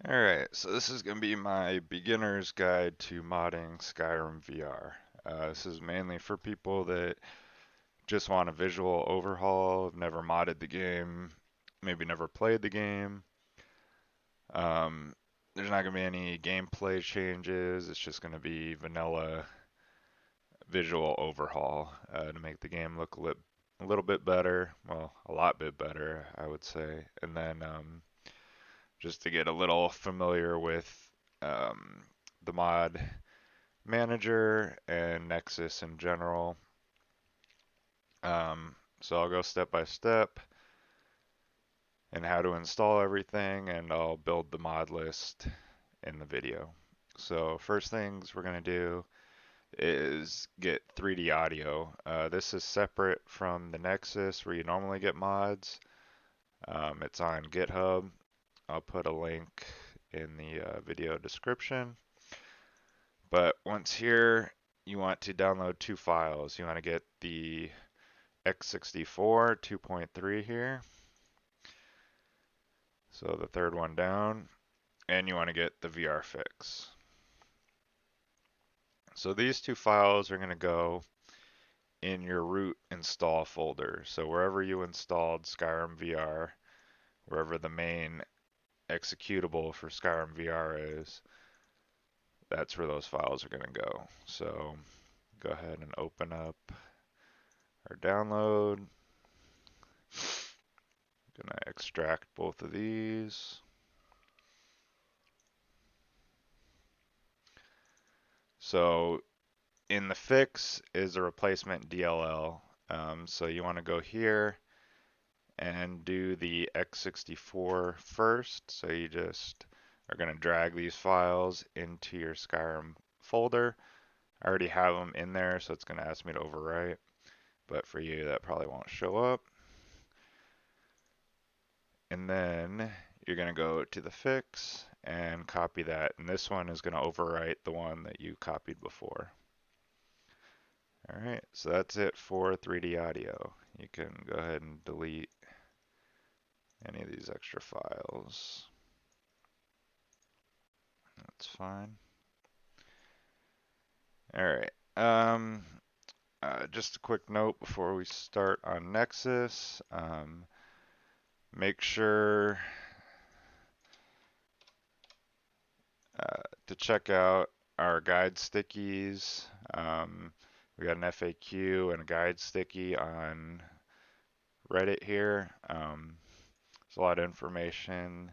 Alright, so this is going to be my beginner's guide to modding Skyrim VR. This is mainly for people that just want a visual overhaul, have never modded the game, maybe never played the game. Um, there's not going to be any gameplay changes, it's just going to be vanilla visual overhaul to make the game look a little bit better, well, a lot bit better, I would say. And then just to get a little familiar with um, the mod manager and Nexus in general. So I'll go step by step and how to install everything, and I'll build the mod list in the video. So first things we're going to do is get 3D audio. This is separate from the Nexus where you normally get mods. It's on GitHub. I'll put a link in the video description. But once here, you want to download two files. You want to get the X64 2.3 here, so the third one down, and you want to get the VR fix. So these two files are going to go in your root install folder. So wherever you installed Skyrim VR, wherever the main executable for Skyrim VR is, that's where those files are going to go. So go ahead and open up our download. Gonna extract both of these. So in the fix is a replacement DLL. So you want to go here and do the X64 first. So you just are going to drag these files into your Skyrim folder. I already have them in there, so it's going to ask me to overwrite. But for you, that probably won't show up. And then you're going to go to the fix and copy that. And this one is going to overwrite the one that you copied before. All right, so that's it for 3D audio. You can go ahead and delete any of these extra files. That's fine. All right. Just a quick note before we start on Nexus. Make sure to check out our guide stickies. We got an FAQ and a guide sticky on Reddit here. There's a lot of information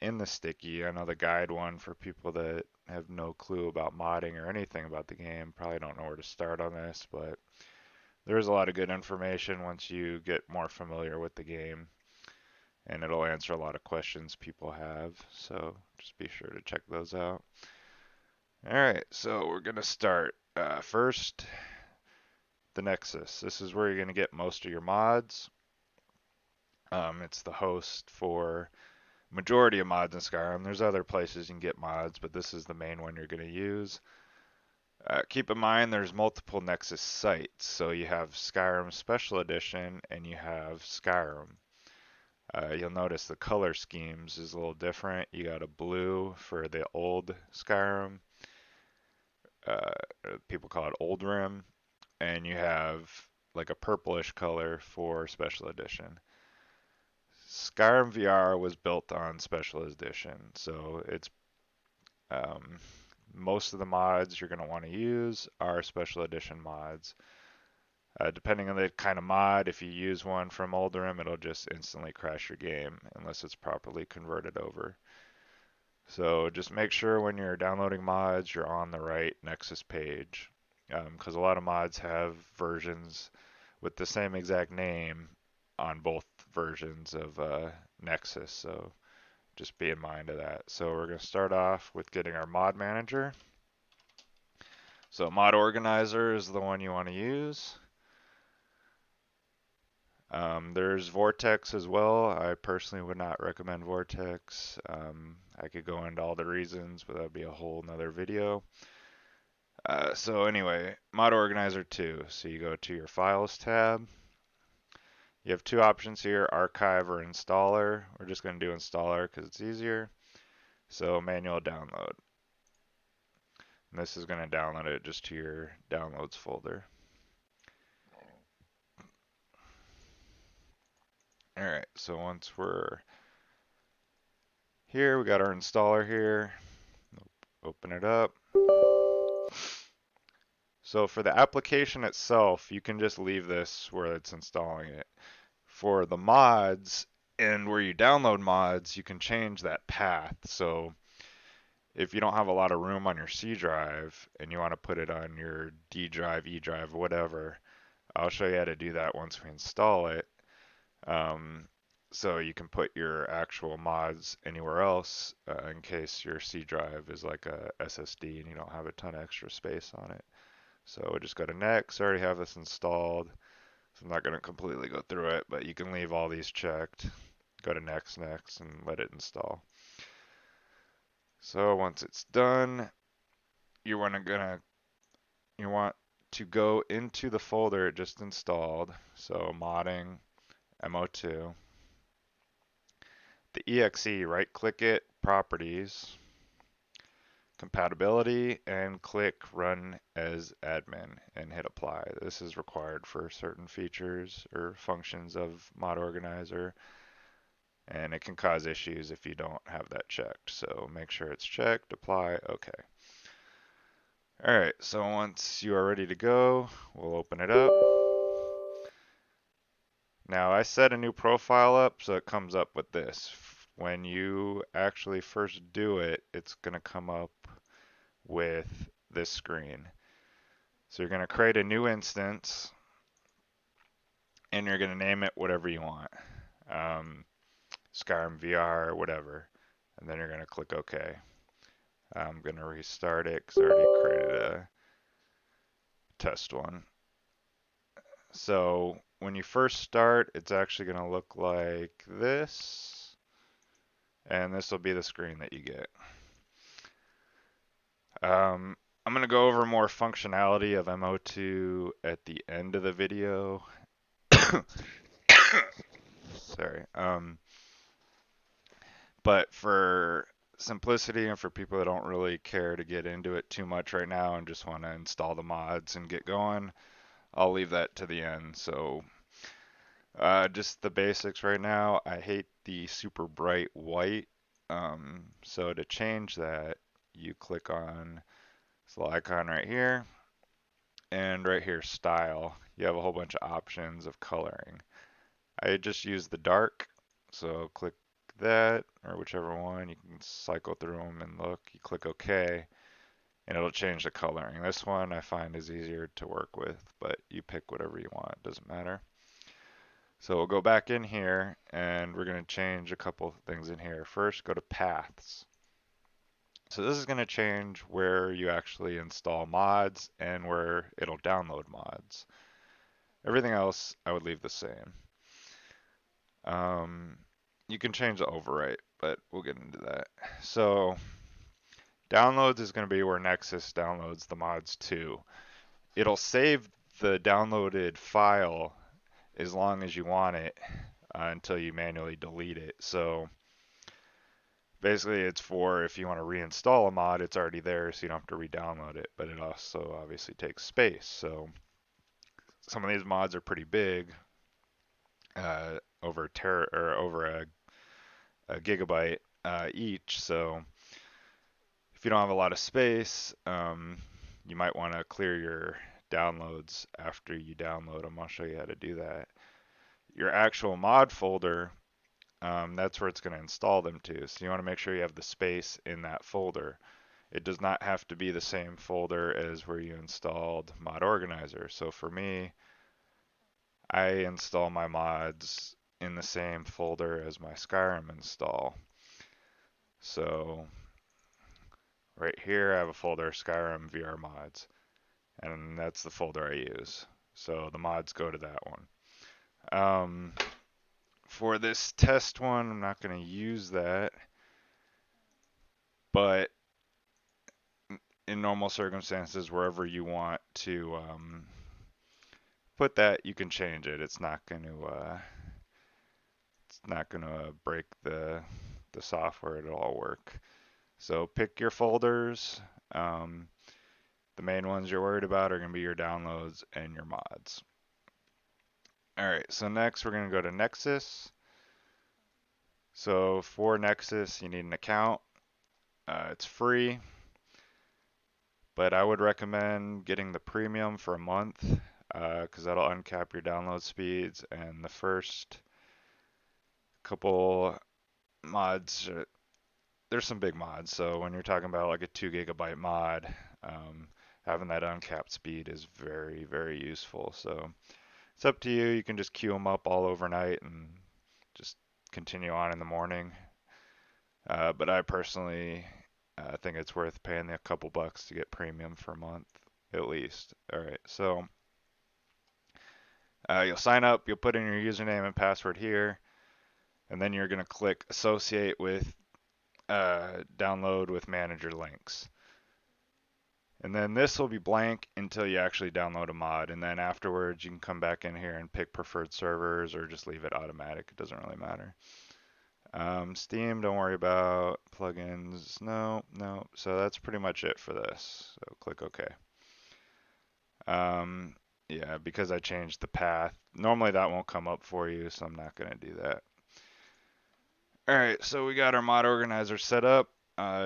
in the sticky. I know the guide one for people that have no clue about modding or anything about the game probably don't know where to start on this, but there's a lot of good information once you get more familiar with the game, and it'll answer a lot of questions people have, so just be sure to check those out. Alright, so we're going to start. First, the Nexus. This is where you're going to get most of your mods. It's the host for majority of mods in Skyrim. There's other places you can get mods, but this is the main one you're going to use. Keep in mind there's multiple Nexus sites. So you have Skyrim Special Edition and you have Skyrim. You'll notice the color schemes is a little different. You got a blue for the old Skyrim. People call it Old Rim. And you have like a purplish color for Special Edition. Skyrim VR was built on Special Edition, so it's most of the mods you're going to want to use are Special Edition mods. Depending on the kind of mod, if you use one from Oldrim, it'll just instantly crash your game unless it's properly converted over. So just make sure when you're downloading mods, you're on the right Nexus page, because a lot of mods have versions with the same exact name on both versions of Nexus, so just be in mind of that. So we're going to start off with getting our mod manager. So mod organizer is the one you want to use. There's Vortex as well. I personally would not recommend Vortex. I could go into all the reasons, but that would be a whole nother video. So anyway, mod organizer 2. So you go to your files tab. You have two options here, archive or installer. We're just going to do installer because it's easier. So manual download. And this is going to download it just to your downloads folder. Alright, so once we're here, we got our installer here. Open it up. So for the application itself, you can just leave this where it's installing it. For the mods and where you download mods, you can change that path. So if you don't have a lot of room on your C drive and you want to put it on your D drive, E drive, whatever, I'll show you how to do that once we install it. So you can put your actual mods anywhere else in case your C drive is like a SSD and you don't have a ton of extra space on it. So we just go to next. I already have this installed, so I'm not going to completely go through it, but you can leave all these checked. Go to next, and let it install. So once it's done, you want to go into the folder it just installed. So modding MO2. The exe, right click it, properties, compatibility, and click run as admin and hit apply. This is required for certain features or functions of Mod Organizer, and it can cause issues if you don't have that checked. So make sure it's checked, apply, okay. Alright, so once you are ready to go, we'll open it up. Now I set a new profile up so it comes up with this. When you actually first do it, it's going to come up with this screen. So you're going to create a new instance and you're going to name it whatever you want. SkyrimVR, whatever. And then you're going to click OK. I'm going to restart it because I already created a test one. So when you first start, it's actually going to look like this. And this will be the screen that you get. I'm going to go over more functionality of MO2 at the end of the video. Sorry. But for simplicity and for people that don't really care to get into it too much right now and just want to install the mods and get going, I'll leave that to the end. So just the basics right now. I hate the super bright white. So to change that, you click on this little icon right here, and right here, style. You have a whole bunch of options of coloring. I just use the dark, so click that, or whichever one. You can cycle through them and look. You click OK, and it'll change the coloring. This one I find is easier to work with, but you pick whatever you want. It doesn't matter. So we'll go back in here, and we're going to change a couple things in here. First, go to paths. So this is going to change where you actually install mods and where it'll download mods. Everything else I would leave the same. You can change the overwrite, but we'll get into that. So downloads is going to be where Nexus downloads the mods to. It'll save the downloaded file as long as you want it until you manually delete it. So basically it's for if you want to reinstall a mod, it's already there so you don't have to re-download it, but it also obviously takes space. So some of these mods are pretty big, over a gigabyte each. So if you don't have a lot of space, you might want to clear your downloads after you download them. I'll show you how to do that. Your actual mod folder, that's where it's going to install them to. So you want to make sure you have the space in that folder. It does not have to be the same folder as where you installed Mod Organizer. So for me, I install my mods in the same folder as my Skyrim install. So right here I have a folder, SkyrimVR mods, and that's the folder I use. So the mods go to that one. For this test one, I'm not going to use that, but in normal circumstances, wherever you want to put that, you can change it. It's not going to break the software. It'll all work. So pick your folders. The main ones you're worried about are going to be your downloads and your mods. Alright, so next we're going to go to Nexus. So for Nexus, you need an account. It's free, but I would recommend getting the premium for a month because that'll uncap your download speeds. And the first couple mods, there's some big mods. So when you're talking about like a 2 gigabyte mod, having that uncapped speed is very, very useful. So it's up to you. You can just queue them up all overnight and just continue on in the morning. But I personally think it's worth paying the couple bucks to get premium for a month at least. All right, so you'll sign up, you'll put in your username and password here, and then you're going to click associate with download with manager links. And then this will be blank until you actually download a mod, and then afterwards you can come back in here and pick preferred servers or just leave it automatic. It doesn't really matter. Steam, don't worry about. Plugins, no. So that's pretty much it for this. So click OK. Yeah, because I changed the path. Normally that won't come up for you, so I'm not going to do that. Alright, so we got our mod organizer set up.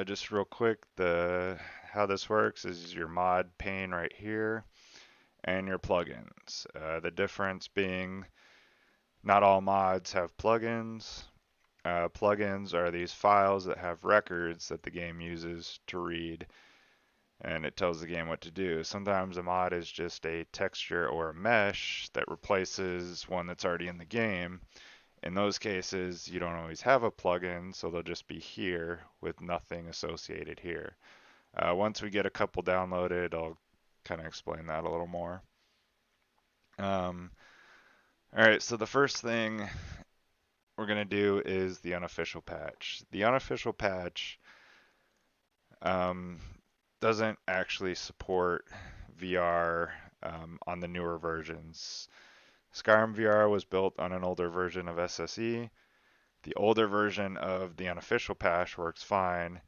Just real quick, how this works is your mod pane right here and your plugins. The difference being not all mods have plugins. Plugins are these files that have records that the game uses to read, and it tells the game what to do. Sometimes a mod is just a texture or a mesh that replaces one that's already in the game. In those cases, you don't always have a plugin, so they'll just be here with nothing associated here. Once we get a couple downloaded, I'll kind of explain that a little more. Alright, so the first thing we're going to do is the unofficial patch. The unofficial patch doesn't actually support VR on the newer versions. SkyrimVR was built on an older version of SSE. The older version of the unofficial patch works fine,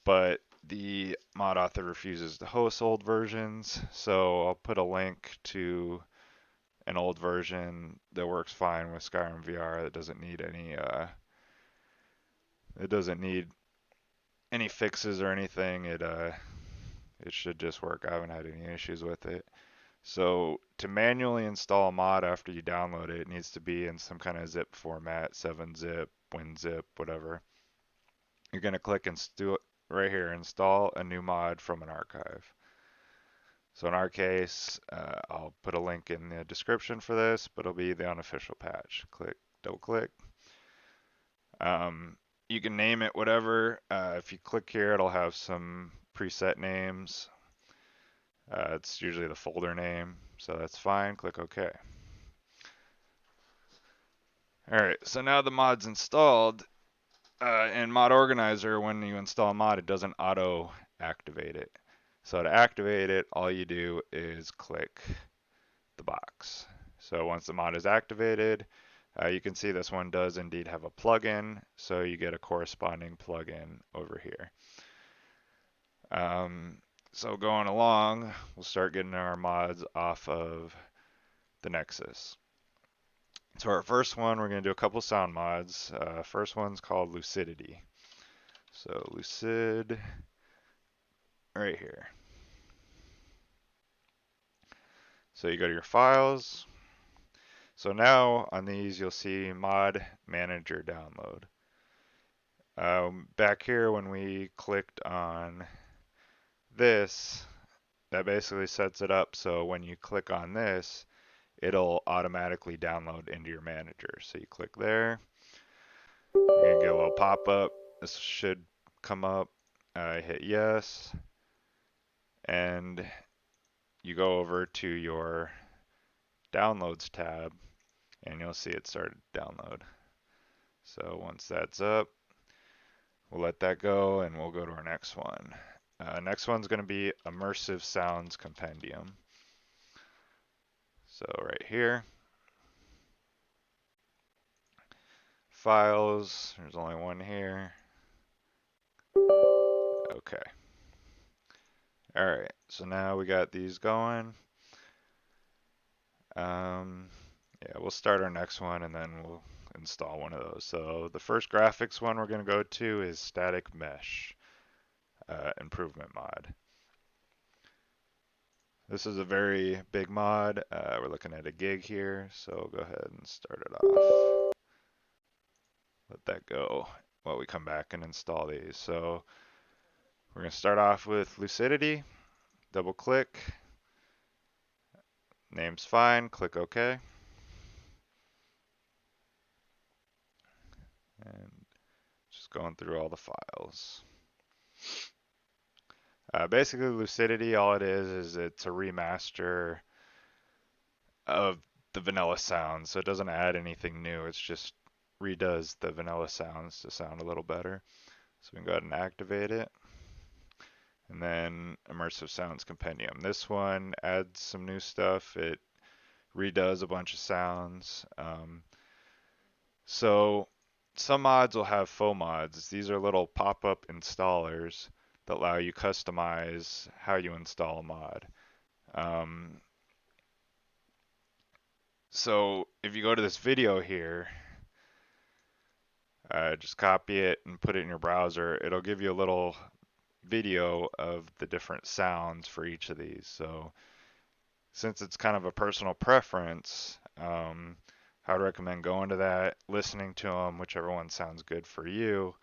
but the mod author refuses to host old versions, so I'll put a link to an old version that works fine with SkyrimVR that doesn't need any fixes or anything. It should just work. I haven't had any issues with it. So to manually install a mod after you download it, it needs to be in some kind of zip format, 7-zip, WinZip, whatever. You're going to click right here, install a new mod from an archive. So in our case, I'll put a link in the description for this, but it'll be the unofficial patch. Double click. You can name it whatever. If you click here, it'll have some preset names. It's usually the folder name, so that's fine. Click OK. Alright, so now the mod's installed. In Mod Organizer, when you install a mod, it doesn't auto-activate it. So to activate it, all you do is click the box. So once the mod is activated, you can see this one does indeed have a plugin, so you get a corresponding plugin over here. So going along, we'll start getting our mods off of the Nexus. So our first one, we're going to do a couple sound mods. First one's called Lucidity. So Lucid, right here. So you go to your files. So now on these, you'll see Mod Manager Download. Back here, when we clicked on this, that basically sets it up so when you click on this, it'll automatically download into your manager. So you click there, you're going to get a little pop-up. This should come up. Hit yes, and you go over to your Downloads tab, and you'll see it started to download. So once that's up, we'll let that go, and we'll go to our next one. Next one's going to be Immersive Sounds Compendium. So right here, files, there's only one here. Okay. All right, so now we got these going. Yeah, we'll start our next one and then we'll install one of those. So the first graphics one we're going to go to is static mesh improvement mod. This is a very big mod. We're looking at a gig here, so go ahead and start it off. Let that go while we come back and install these. So we're going to start off with lucidity. Double click. Name's fine. Click OK. And just going through all the files. Basically, lucidity, all it is it's a remaster of the vanilla sounds. So it doesn't add anything new. It's just redoes the vanilla sounds to sound a little better. So we can go ahead and activate it. And then Immersive Sounds Compendium. This one adds some new stuff. It redoes a bunch of sounds. So some mods will have faux mods. These are little pop-up installers that allow you customize how you install a mod. So if you go to this video here, just copy it and put it in your browser. It'll give you a little video of the different sounds for each of these. So since it's kind of a personal preference, I would recommend going to that, listening to them, whichever one sounds good for you,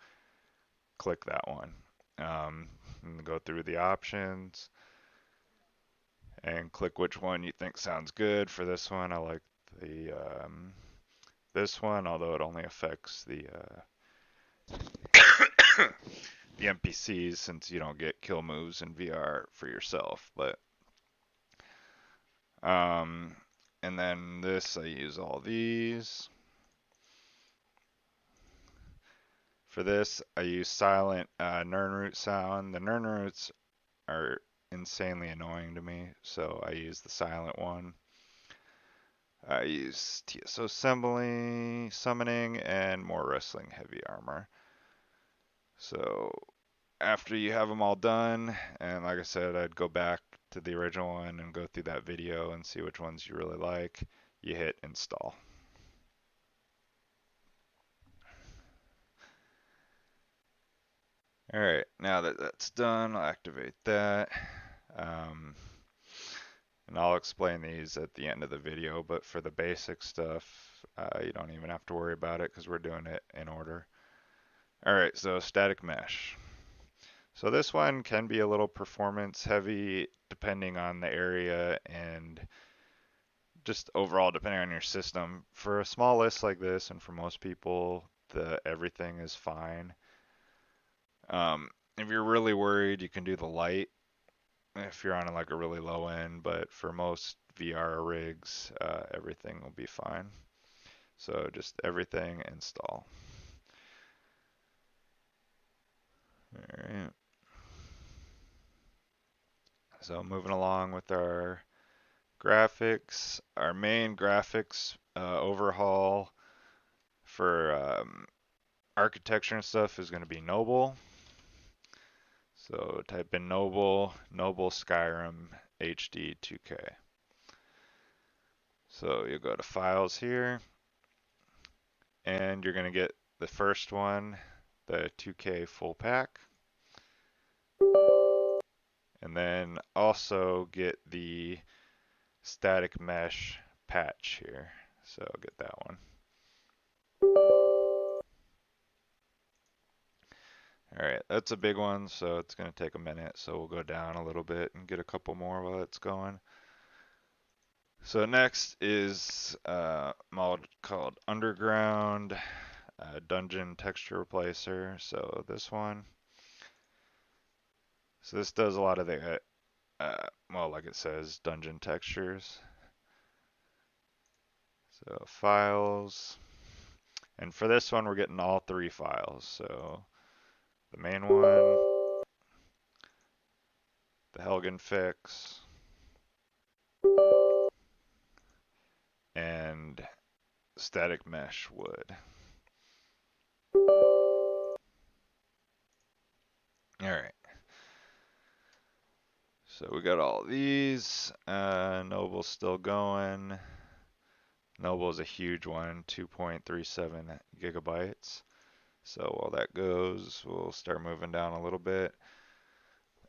click that one. And go through the options and click which one you think sounds good. For this one, I like the this one, although it only affects the the NPCs since you don't get kill moves in VR for yourself. But and then this, I use all these. For this, I use silent Nernroot sound. The Nernroots are insanely annoying to me, so I use the silent one. I use TSO summoning, and more wrestling heavy armor. So after you have them all done, and like I said, I'd go back to the original one and go through that video and see which ones you really like. You hit install. Alright, now that that's done, I'll activate that. And I'll explain these at the end of the video, but for the basic stuff, you don't even have to worry about it because we're doing it in order. Alright, so static mesh. So this one can be a little performance heavy depending on the area and just overall depending on your system. For a small list like this and for most people, everything is fine. If you're really worried, you can do the light if you're on like a really low end, but for most VR rigs, everything will be fine. So just everything install. Alright. So moving along with our graphics, our main graphics overhaul for architecture and stuff is going to be Noble. So type in Noble Skyrim HD 2K. So you'll go to Files here, and you're going to get the first one, the 2K full pack. And then also get the static mesh patch here. So I'll get that one. Alright, that's a big one, so it's going to take a minute, so we'll go down a little bit and get a couple more while it's going. So next is a mod called Underground Dungeon Texture Replacer. So this one. So this does a lot of the, well, like it says, dungeon textures. So files. And for this one, we're getting all three files. So the main one, the Helgen fix, and static mesh wood. Alright. So we got all these. Noble's still going. Noble is a huge one, 2.37 gigabytes. So while that goes, we'll start moving down a little bit.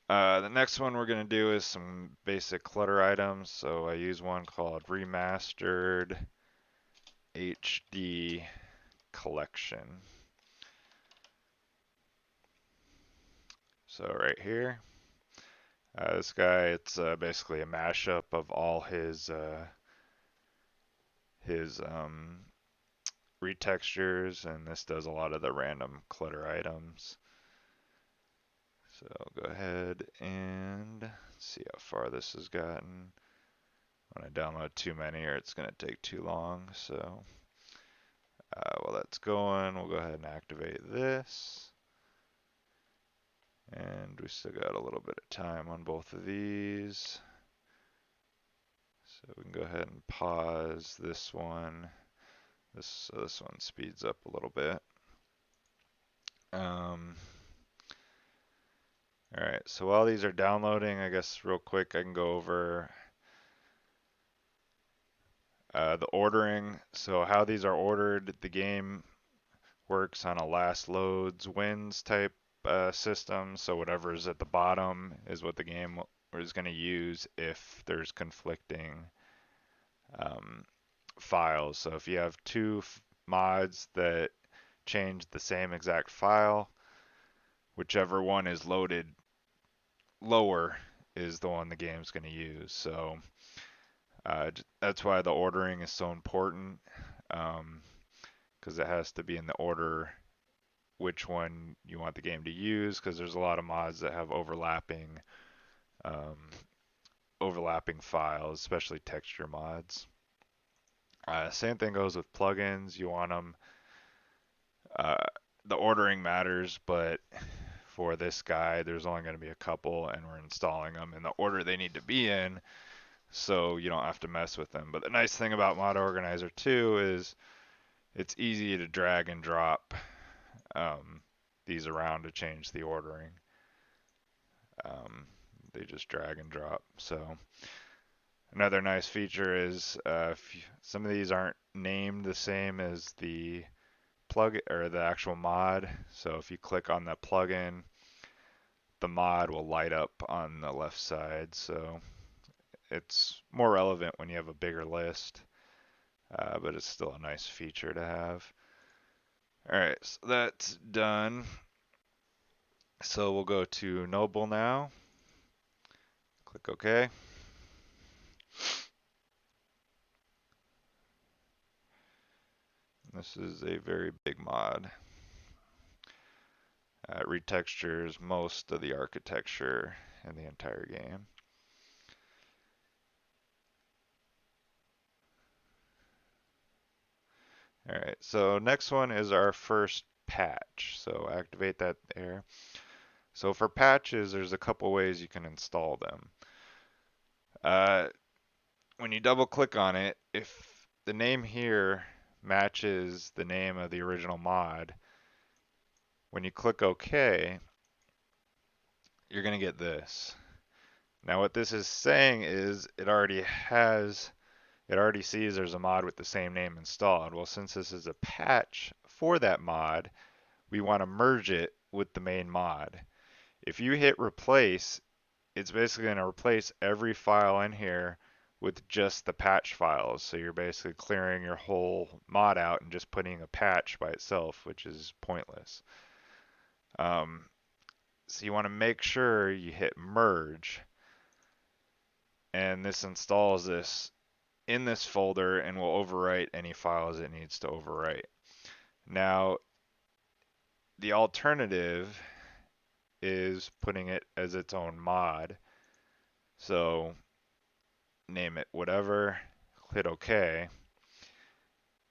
The next one we're going to do is some basic clutter items. So I use one called Remastered HD Collection. So right here, this guy, it's basically a mashup of all his retextures, and this does a lot of the random clutter items. So I'll go ahead and see how far this has gotten. When I download too many, or it's going to take too long. So while that's going, we'll go ahead and activate this. And we still got a little bit of time on both of these. So we can go ahead and pause this one. This one speeds up a little bit. Alright, so while these are downloading, I guess real quick I can go over the ordering. So how these are ordered, the game works on a last loads wins type system. So whatever's at the bottom is what the game is going to use if there's conflicting files. So if you have two mods that change the same exact file, whichever one is loaded lower is the one the game's going to use. So that's why the ordering is so important, because it has to be in the order which one you want the game to use, because there's a lot of mods that have overlapping files, especially texture mods. Same thing goes with plugins. You want them, the ordering matters, but for this guy, there's only going to be a couple, and we're installing them in the order they need to be in, so you don't have to mess with them. But the nice thing about Mod Organizer 2 is it's easy to drag and drop these around to change the ordering. They just drag and drop. So another nice feature is some of these aren't named the same as the plug or the actual mod. So if you click on the plugin, the mod will light up on the left side. So it's more relevant when you have a bigger list, but it's still a nice feature to have. All right, so that's done. So we'll go to Noble now. Click OK. This is a very big mod. It retextures most of the architecture in the entire game. All right, so next one is our first patch. So activate that there. So for patches, there's a couple ways you can install them. When you double click on it, if the name here matches the name of the original mod, when you click OK, you're going to get this. Now what this is saying is it already sees there's a mod with the same name installed. Well, since this is a patch for that mod, we want to merge it with the main mod. If you hit replace, it's basically going to replace every file in here with just the patch files. So you're basically clearing your whole mod out and just putting a patch by itself, which is pointless. So you want to make sure you hit merge, and this installs this in this folder and will overwrite any files it needs to overwrite. Now, the alternative is putting it as its own mod. So name it whatever, hit OK,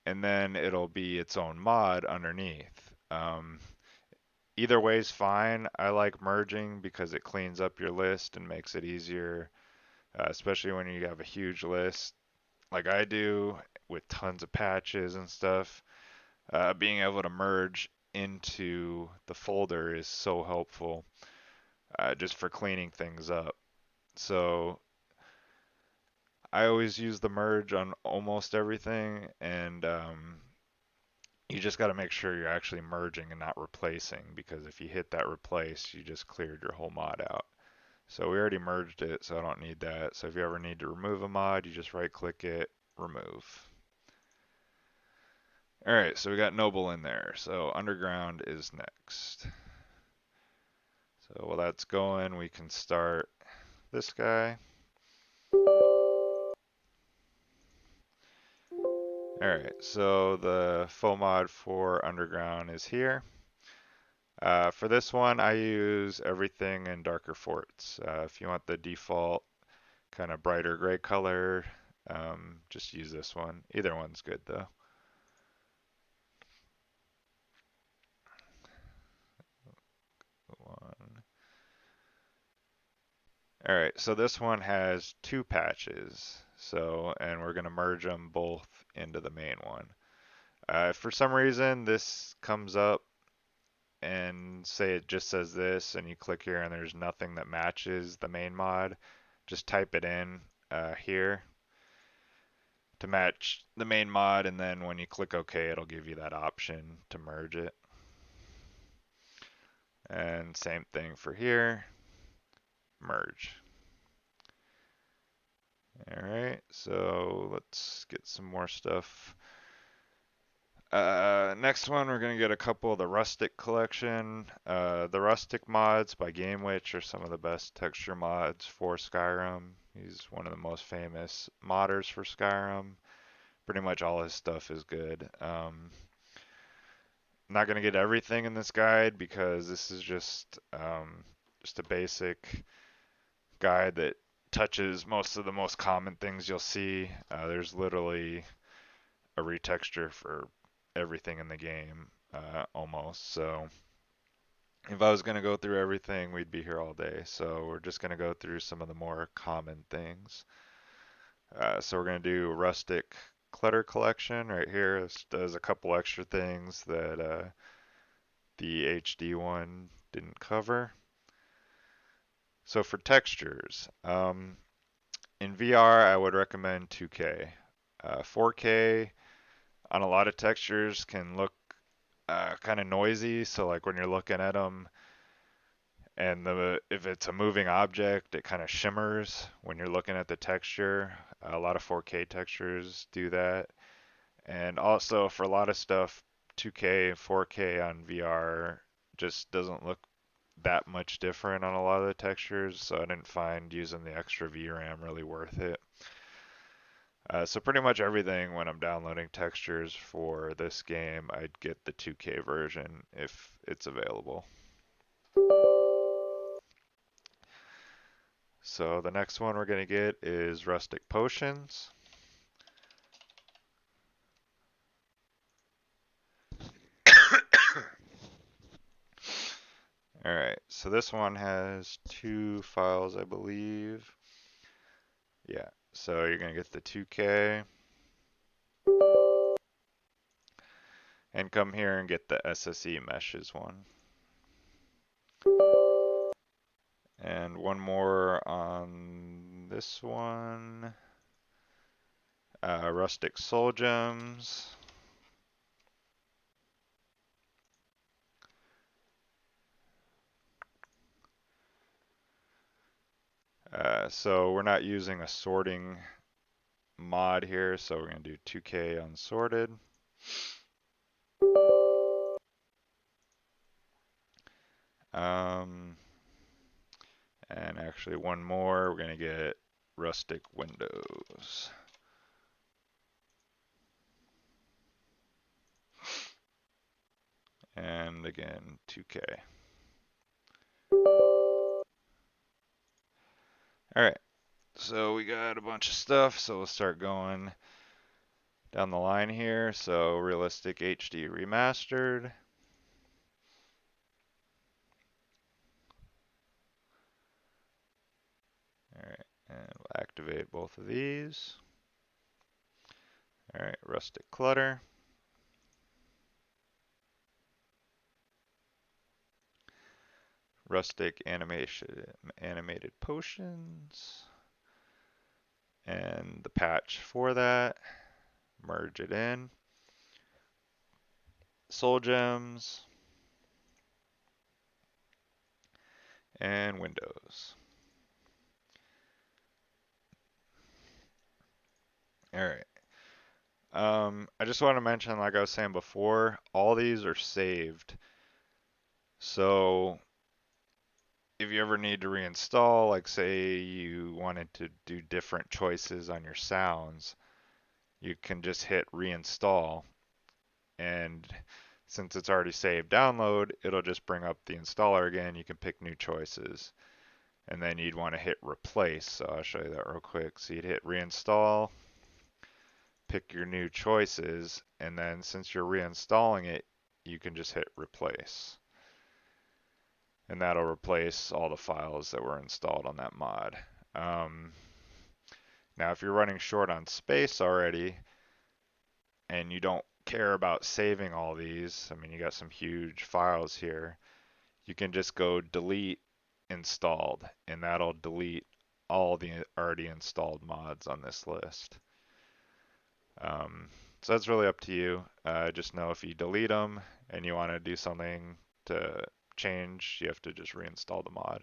and then it'll be its own mod underneath. Either way is fine. I like merging because it cleans up your list and makes it easier, especially when you have a huge list like I do with tons of patches and stuff. Being able to merge into the folder is so helpful just for cleaning things up. So I always use the merge on almost everything, and you just got to make sure you're actually merging and not replacing, because if you hit that replace, you just cleared your whole mod out. So we already merged it, so I don't need that. So if you ever need to remove a mod, you just right click it, remove. Alright, so we got Noble in there. So Underground is next. So while that's going, we can start this guy. Alright, so the faux mod for Underground is here. For this one, I use everything in darker forts. If you want the default kind of brighter gray color, just use this one. Either one's good though. Alright, so this one has two patches. And we're going to merge them both into the main one. If for some reason this comes up and say it just says this and you click here and there's nothing that matches the main mod, just type it in here to match the main mod, and then when you click OK, it'll give you that option to merge it. And same thing for here, merge. Alright, so let's get some more stuff. Next one, we're going to get a couple of the Rustic collection. The Rustic mods by GameWitch are some of the best texture mods for Skyrim. He's one of the most famous modders for Skyrim. Pretty much all his stuff is good. I'm not going to get everything in this guide because this is just a basic guide that touches most of the most common things you'll see. There's literally a retexture for everything in the game, almost. So if I was going to go through everything, we'd be here all day. So we're just going to go through some of the more common things. So we're going to do Rustic Clutter Collection right here. This does a couple extra things that the HD one didn't cover. So for textures, in VR, I would recommend 2K. 4K on a lot of textures can look kind of noisy. So like when you're looking at them, and if it's a moving object, it kind of shimmers when you're looking at the texture. A lot of 4K textures do that. And also for a lot of stuff, 2K and 4K on VR just doesn't look that much different on a lot of the textures, so I didn't find using the extra VRAM really worth it. So pretty much everything when I'm downloading textures for this game, I'd get the 2K version if it's available. So the next one we're going to get is Rustic Potions. Alright, so this one has two files, I believe. Yeah, so you're going to get the 2K. And come here and get the SSE meshes one. And one more on this one. Rustic Soul Gems. So we're not using a sorting mod here, so we're going to do 2K unsorted. And actually one more, we're going to get Rustic Windows. And again, 2K. Alright, so we got a bunch of stuff, so we'll start going down the line here. So Realistic HD Remastered. Alright, and we'll activate both of these. Alright, Rustic Clutter. rustic animated potions, and the patch for that. Merge it in. Soul gems, and Windows. All right. I just want to mention, like I was saying before, all these are saved. So if you ever need to reinstall, like say you wanted to do different choices on your sounds, you can just hit reinstall, and since it's already saved download, it'll just bring up the installer again. You can pick new choices, and then you'd want to hit replace. So I'll show you that real quick. So you'd hit reinstall, pick your new choices, and then since you're reinstalling it, you can just hit replace. And that'll replace all the files that were installed on that mod. Now, if you're running short on space already and you don't care about saving all these, I mean, you got some huge files here, you can just go delete installed, and that'll delete all the already installed mods on this list. So that's really up to you. Just know if you delete them and you want to do something to change, you have to just reinstall the mod.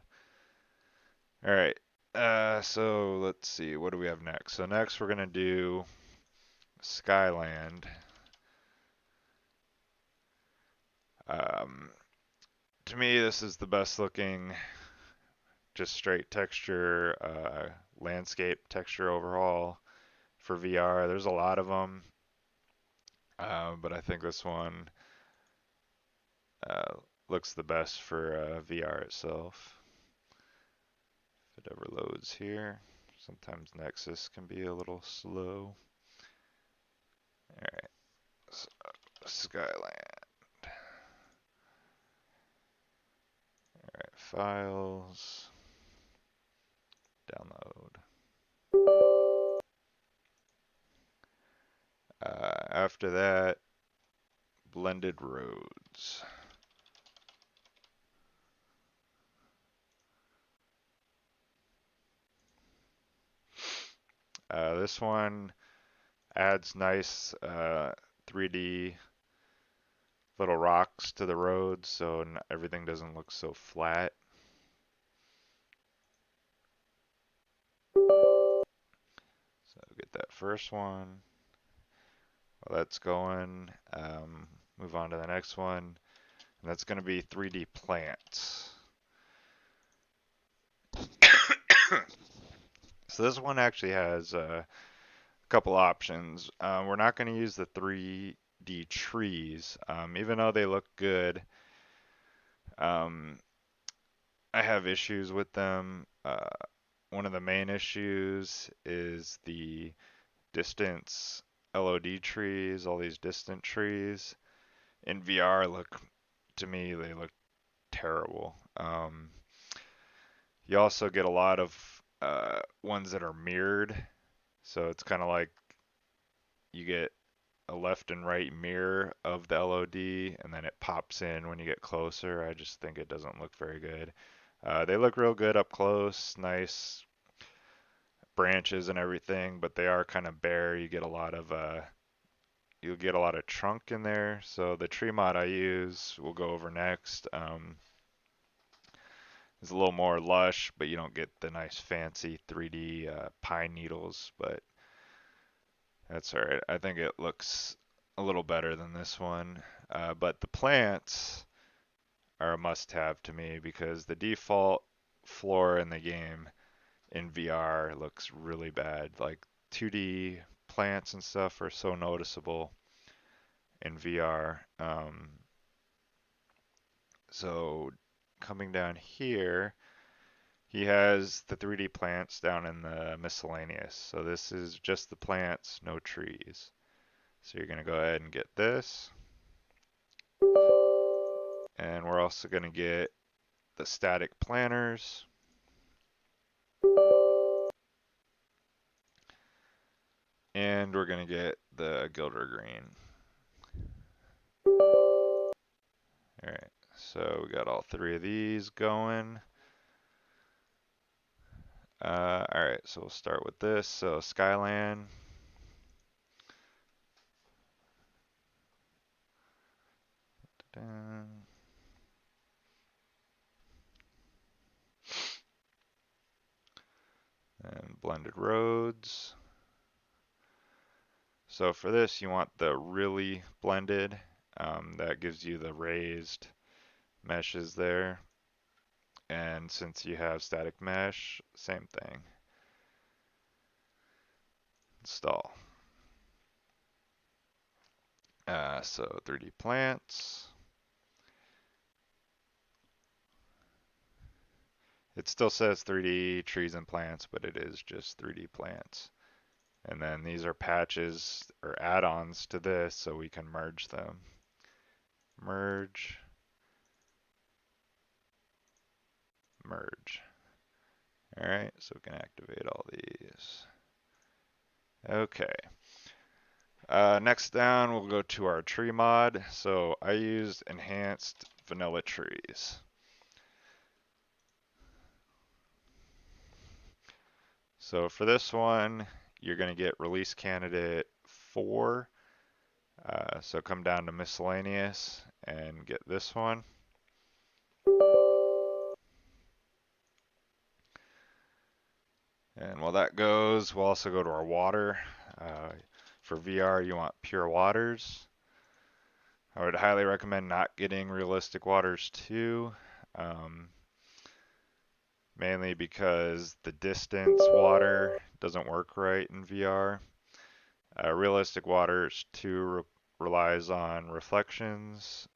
All right. So let's see. What do we have next? So next we're going to do Skyland. To me, this is the best looking, just straight texture, landscape texture overall for VR. There's a lot of them, but I think this one looks the best for VR itself. If it ever loads here, sometimes Nexus can be a little slow. All right, so, Skyland. All right, files, download. After that, blended roads. This one adds nice 3D little rocks to the road, so everything doesn't look so flat. So get that first one. While that's going, move on to the next one, and that's going to be 3D plants. So this one actually has a couple options. We're not going to use the 3D trees, even though they look good. I have issues with them. One of the main issues is the distance LOD trees, all these distant trees. In VR, to me, they look terrible. You also get a lot of ones that are mirrored. So it's kind of like you get a left and right mirror of the LOD, and then it pops in when you get closer. I just think it doesn't look very good. They look real good up close, nice branches and everything, but they are kind of bare. You'll get a lot of trunk in there. So the tree mod I use, we'll go over next, is a little more lush, but you don't get the nice fancy 3D pine needles, but that's all right. I think it looks a little better than this one. But the plants are a must-have to me because the default floor in the game in VR looks really bad. Like 2D plants and stuff are so noticeable in VR. So coming down here, he has the 3D plants down in the miscellaneous. So this is just the plants, no trees. So you're going to go ahead and get this. And we're also going to get the static planners. And we're going to get the Gilder Green. Alright, So we got all three of these going. Alright, so we'll start with this. So Skyland. And blended roads. So for this, you want the really blended. That gives you the raised meshes there. And since you have static mesh, same thing. Install. So 3D plants. It still says 3D trees and plants, but it is just 3D plants. And then these are patches or add-ons to this, so we can merge them. Merge. Merge. Alright, so we can activate all these. Okay. Next down, we'll go to our tree mod. So I used enhanced vanilla trees. So for this one, you're going to get release candidate 4. So come down to miscellaneous and get this one. And while that goes, we'll also go to our water. For VR, you want pure waters. I would highly recommend not getting realistic waters too. Mainly because the distance water doesn't work right in VR. Realistic waters too relies on reflections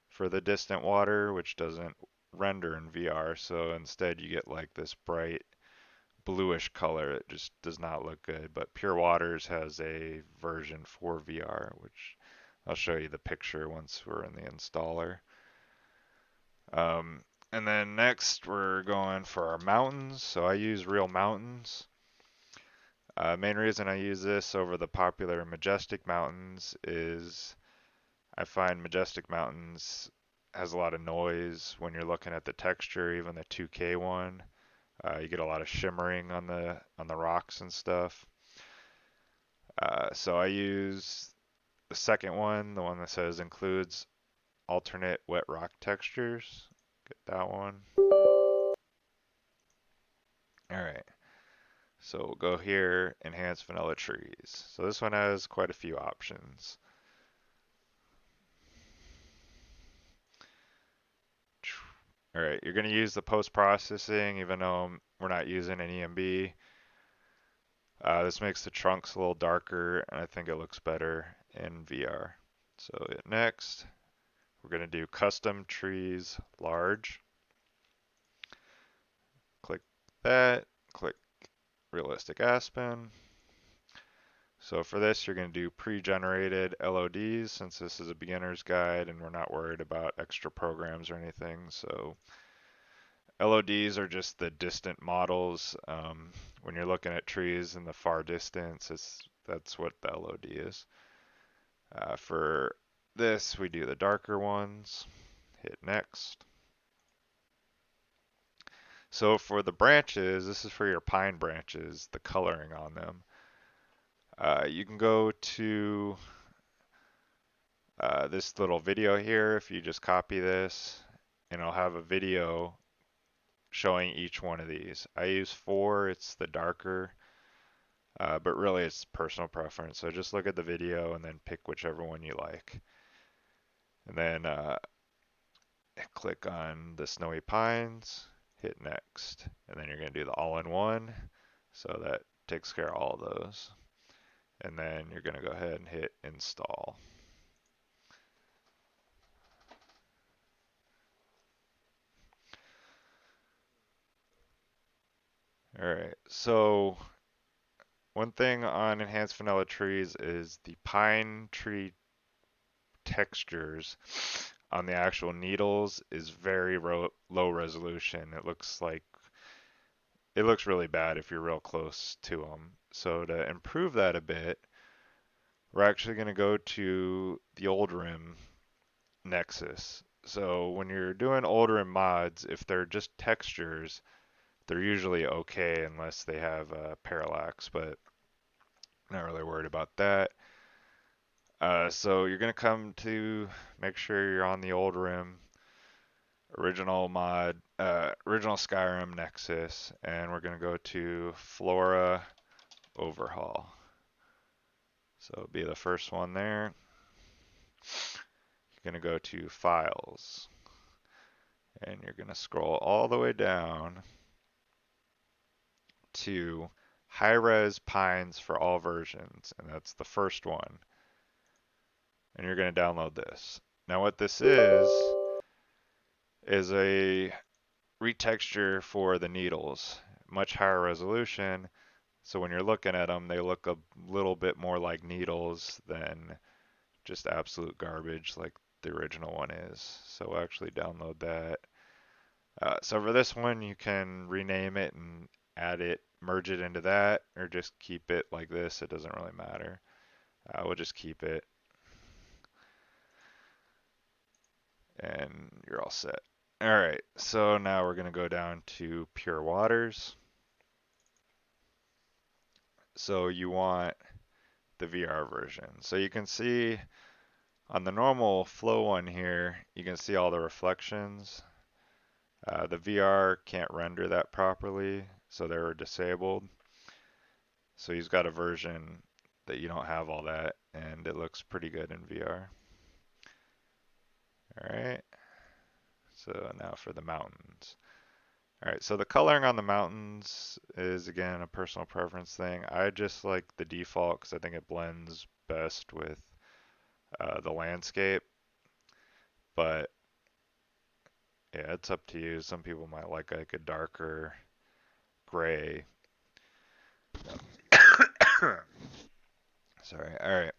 for the distant water, which doesn't render in VR. So instead you get like this bright bluish color. It just does not look good. But Pure Waters has a version for VR, which I'll show you the picture once we're in the installer. And then next we're going for our mountains. So I use real mountains. Main reason I use this over the popular Majestic Mountains is I find Majestic Mountains has a lot of noise when you're looking at the texture, even the 2K one. You get a lot of shimmering on the rocks and stuff. So I use the second one, the one that says includes alternate wet rock textures. Get that one. Alright, so we'll go here, enhance vanilla trees. So this one has quite a few options. Alright, you're going to use the post-processing even though we're not using an EMB. This makes the trunks a little darker and I think it looks better in VR. So hit next. We're going to do custom trees large. Click that, click realistic aspen. So for this, you're going to do pre-generated LODs since this is a beginner's guide and we're not worried about extra programs or anything. So LODs are just the distant models. When you're looking at trees in the far distance, that's what the LOD is. For this, we do the darker ones. Hit next. So for the branches, this is for your pine branches, the coloring on them. You can go to this little video here if you just copy this, and I'll have a video showing each one of these. I use 4, it's the darker, but really it's personal preference. So just look at the video and then pick whichever one you like. And then click on the snowy pines, hit next, and then you're going to do the all-in-one. So that takes care of all of those. And then you're going to go ahead and hit install. Alright, so one thing on enhanced vanilla trees is the pine tree textures on the actual needles is very low resolution. It looks really bad if you're real close to them. So to improve that a bit, we're actually going to go to the old rim nexus. So when you're doing older in mods, if they're just textures, they're usually okay unless they have parallax, but not really worried about that. So you're gonna come to make sure you're on the old rim, original mod, original Skyrim Nexus, and we're gonna go to Flora Overhaul. So it'll be the first one there. You're gonna go to Files, and you're gonna scroll all the way down to High-Res Pines for all versions, and that's the first one. And you're gonna download this. Now what this is a retexture for the needles, much higher resolution. So when you're looking at them, they look a little bit more like needles than just absolute garbage like the original one is. So we'll actually download that. So for this one, you can rename it and add it, merge it into that, or just keep it like this. It doesn't really matter. We'll just keep it, and you're all set. All right, so now we're going to go down to Pure Waters. So you want the VR version. So you can see on the normal flow one here, you can see all the reflections. The VR can't render that properly, so they were disabled. So he's got a version that you don't have all that, and it looks pretty good in VR. All right, so now for the mountains. All right, so the coloring on the mountains is again a personal preference thing. I just like the default because I think it blends best with the landscape, but yeah, it's up to you. Some people might like a darker gray. Sorry. All right.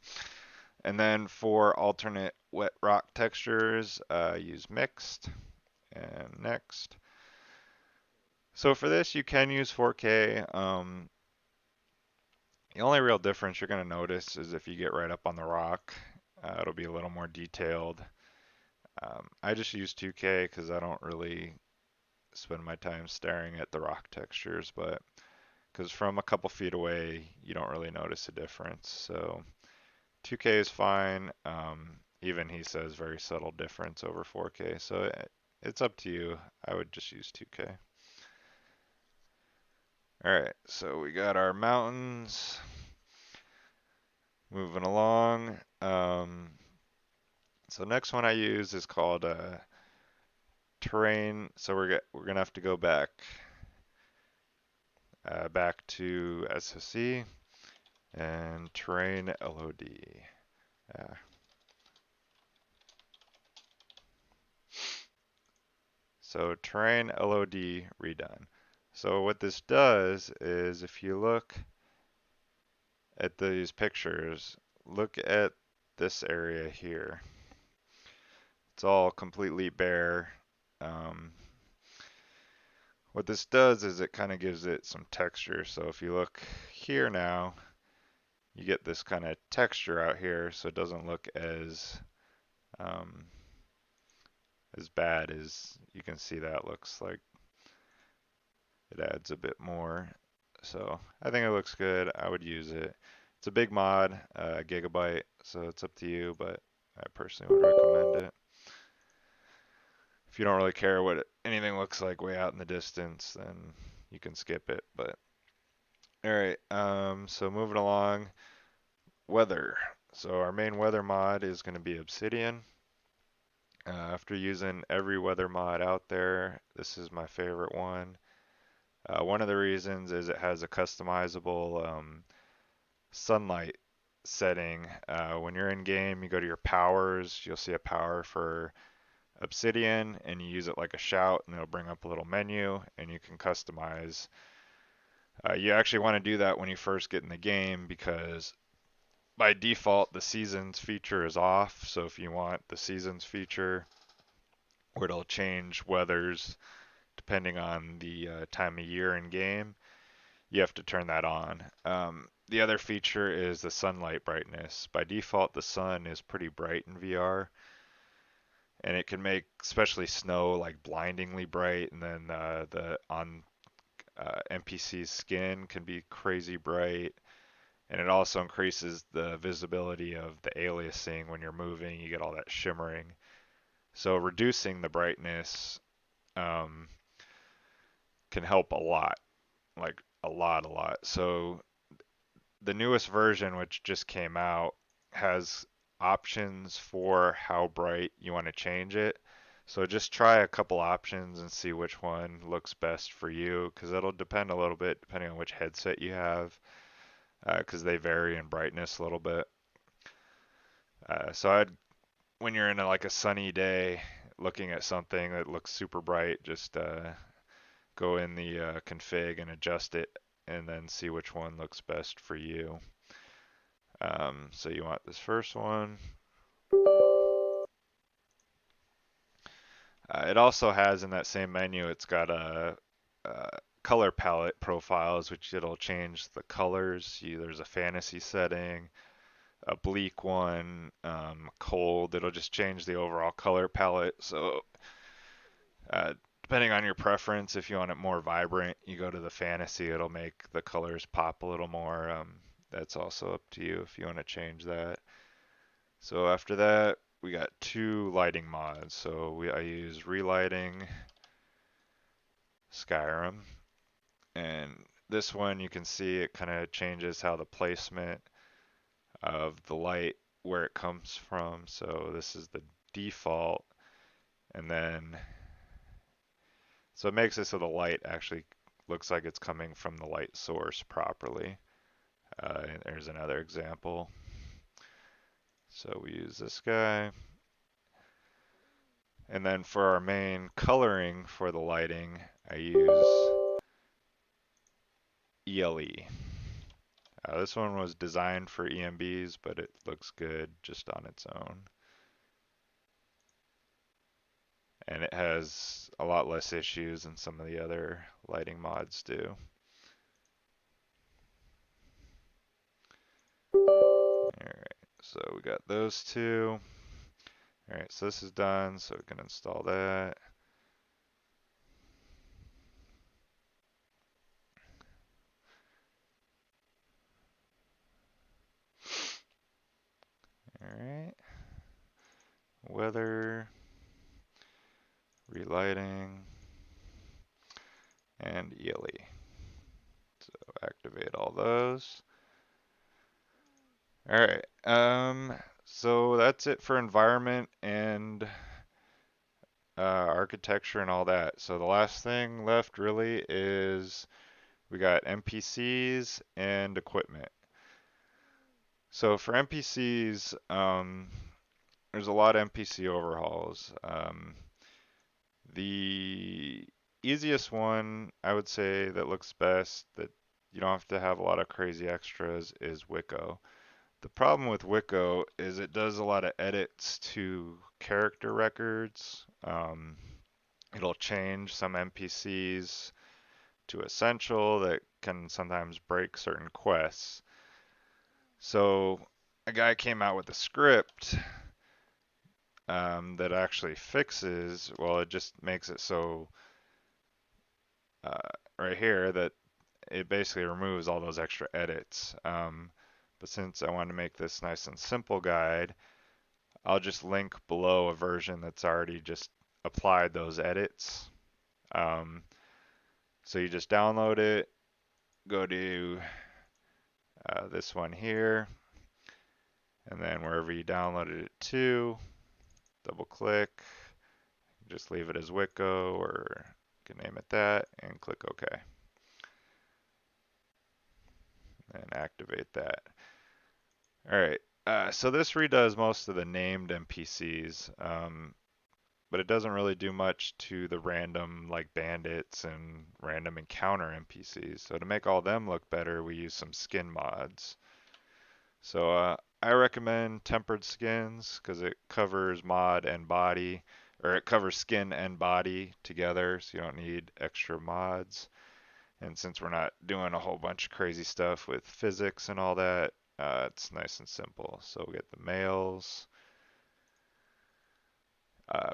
And then for alternate wet rock textures, use mixed and next. So for this, you can use 4K. The only real difference you're going to notice is if you get right up on the rock, it'll be a little more detailed. I just use 2K because I don't really spend my time staring at the rock textures, but because from a couple feet away, you don't really notice a difference. So 2K is fine. Even he says very subtle difference over 4K. So it's up to you. I would just use 2K. All right, so we got our mountains moving along. So next one I use is called terrain. So we're gonna have to go back to SSE and terrain LOD. So terrain LOD redone. So what this does is if you look at these pictures, look at this area here. It's all completely bare. What this does is it kind of gives it some texture. So if you look here now, you get this kind of texture out here, so it doesn't look as bad as you can see. That looks like it adds a bit more. So I think it looks good. I would use it. It's a big mod, gigabyte, so it's up to you, but I personally would recommend it. If you don't really care what anything looks like way out in the distance, then you can skip it. But all right, so moving along, weather. So our main weather mod is going to be Obsidian. After using every weather mod out there, this is my favorite one. One of the reasons is it has a customizable sunlight setting. When you're in game, you go to your powers, you'll see a power for Obsidian, and you use it like a shout, and it'll bring up a little menu, and you can customize. You actually want to do that when you first get in the game because by default the seasons feature is off. So if you want the seasons feature, where it'll change weathers depending on the time of year in game, you have to turn that on. The other feature is the sunlight brightness. By default, the sun is pretty bright in VR. and it can make especially snow like blindingly bright, and then the on NPC's skin can be crazy bright, and it also increases the visibility of the aliasing when you're moving. You get all that shimmering. So reducing the brightness um, can help a lot, like a lot. So the newest version, which just came out, has options for how bright you want to change it. So just try a couple options and see which one looks best for you, because it'll depend a little bit depending on which headset you have, because they vary in brightness a little bit. So when you're in like a sunny day, looking at something that looks super bright, just go in the config and adjust it, and then see which one looks best for you. So you want this first one. It also has in that same menu, it's got a color palette profiles, which it'll change the colors. There's a fantasy setting, a bleak one, cold. It'll just change the overall color palette. So depending on your preference, if you want it more vibrant, you go to the fantasy. It'll make the colors pop a little more. That's also up to you if you want to change that. So after that, we got two lighting mods. So I use relighting Skyrim, and this one you can see it kind of changes how the placement of the light, where it comes from. So this is the default, and then so it makes it so the light actually looks like it's coming from the light source properly. And there's another example. So we use this guy. And then for our main coloring for the lighting, I use ELE. This one was designed for EMBs, but it looks good just on its own. And it has a lot less issues than some of the other lighting mods do. Alright, so we got those two. Alright, so this is done, so we can install that. Alright, weather, relighting, and ELE. So activate all those. Alright, so that's it for environment and architecture and all that. So the last thing left really is we got NPCs and equipment. So for NPCs, there's a lot of NPC overhauls. The easiest one, I would say, that looks best, that you don't have to have a lot of crazy extras, is Wico. The problem with Wico is it does a lot of edits to character records. It'll change some NPCs to essential that can sometimes break certain quests. So a guy came out with a script that actually fixes, well, it just makes it so right here that it basically removes all those extra edits. But since I want to make this nice and simple guide, I'll just link below a version that's already just applied those edits. So you just download it, go to this one here, and then wherever you downloaded it to, double click, just leave it as Wico, or you can name it that, and click OK. And activate that. Alright, so this redoes most of the named NPCs, but it doesn't really do much to the random, like bandits and random encounter NPCs. So to make all them look better, we use some skin mods. So I recommend tempered skins because it covers mod and body, or it covers skin and body together, so you don't need extra mods. And since we're not doing a whole bunch of crazy stuff with physics and all that, it's nice and simple. So we get the males.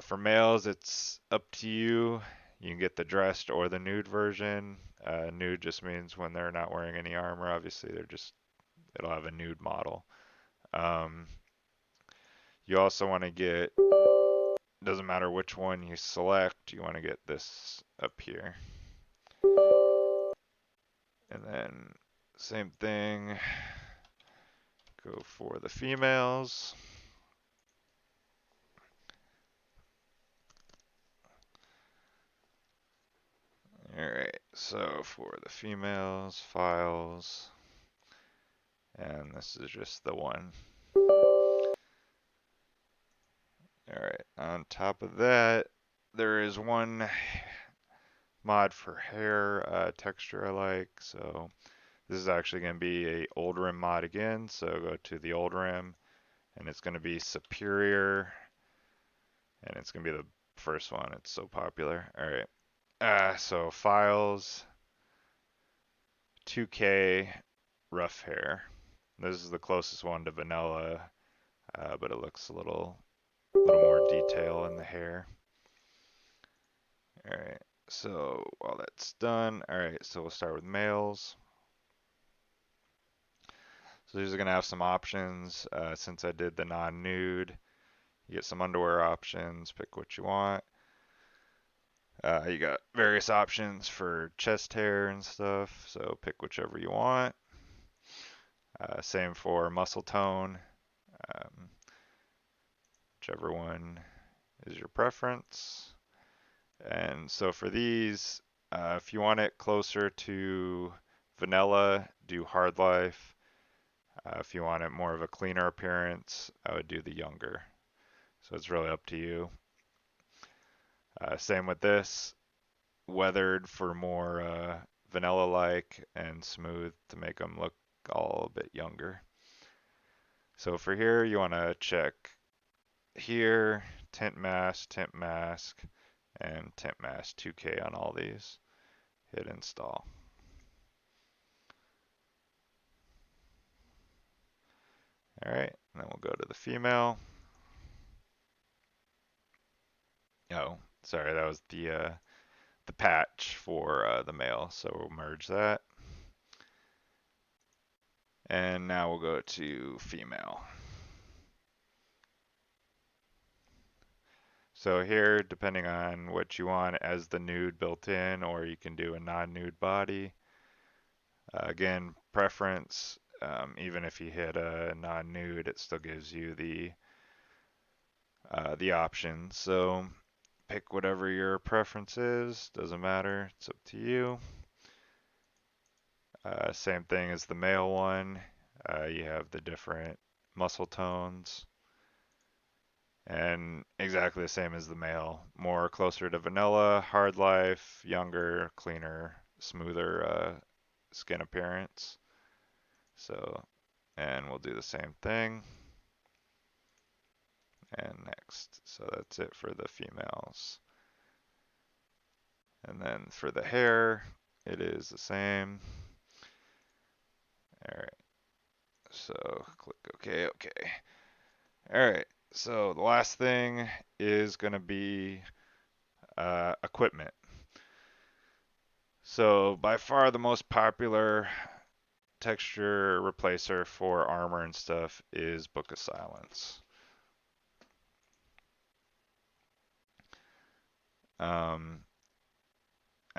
For males, it's up to you. You can get the dressed or the nude version. Nude just means when they're not wearing any armor. Obviously, it'll have a nude model. Um, you also want to get, doesn't matter which one you select, you want to get this up here. And then same thing, go for the females. Alright, so for the females, files, and this is just the one. Alright, on top of that, there is one mod for hair texture I like, so this is actually going to be a old rim mod again, so go to the old rim, and it's going to be superior, and it's going to be the first one, it's so popular. Alright, so files, 2K, rough hair. This is the closest one to vanilla, but it looks a little more detail in the hair. Alright, so while that's done, alright, so we'll start with males. So these are going to have some options. Since I did the non-nude, you get some underwear options, pick what you want. You got various options for chest hair and stuff, so pick whichever you want. Same for muscle tone, whichever one is your preference. And so for these, if you want it closer to vanilla, do hard life. If you want it more of a cleaner appearance, I would do the younger. So it's really up to you. Same with this, weathered for more vanilla-like, and smooth to make them look all a bit younger. So for here, you want to check here, tint mask, and tint mask 2K on all these. Hit install. Alright, and then we'll go to the female. Oh, sorry, that was the patch for the male, so we'll merge that. And now we'll go to female. So here, depending on what you want as the nude built in, or you can do a non-nude body. Again, preference, even if you hit a non-nude, it still gives you the option. So pick whatever your preference is, doesn't matter, it's up to you. Same thing as the male one, you have the different muscle tones. And exactly the same as the male, more closer to vanilla, hard life, younger, cleaner, smoother skin appearance. So, and we'll do the same thing. And next. So that's it for the females. And then for the hair, it is the same. Alright. So click OK. Alright. So the last thing is going to be equipment. So by far the most popular texture replacer for armor and stuff is Book of Silence. I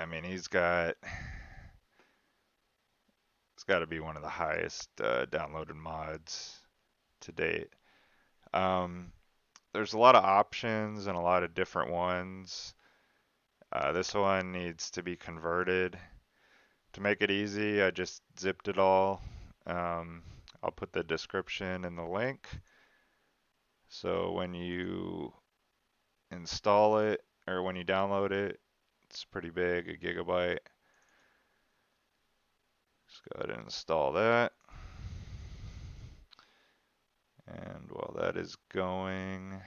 mean, it's got to be one of the highest downloaded mods to date. There's a lot of options and a lot of different ones. This one needs to be converted. To make it easy, I just zipped it all. I'll put the description in the link. So when you install it, or when you download it, it's pretty big, a gigabyte. Just go ahead and install that. And while that is going,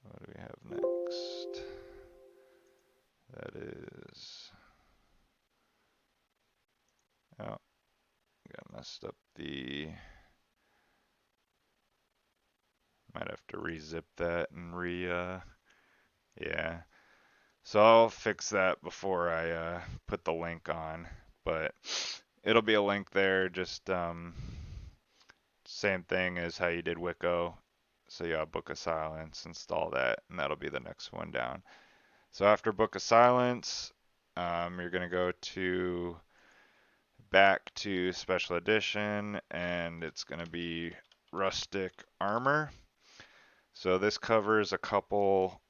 what do we have next? That is, oh, got messed up the, might have to re-zip that and yeah. So I'll fix that before I put the link on, but it'll be a link there, just same thing as how you did Wico. So yeah, Book of Silence, install that, and that'll be the next one down. So after Book of Silence, you're gonna go to back to Special Edition, and it's gonna be Rustic Armor. So this covers a couple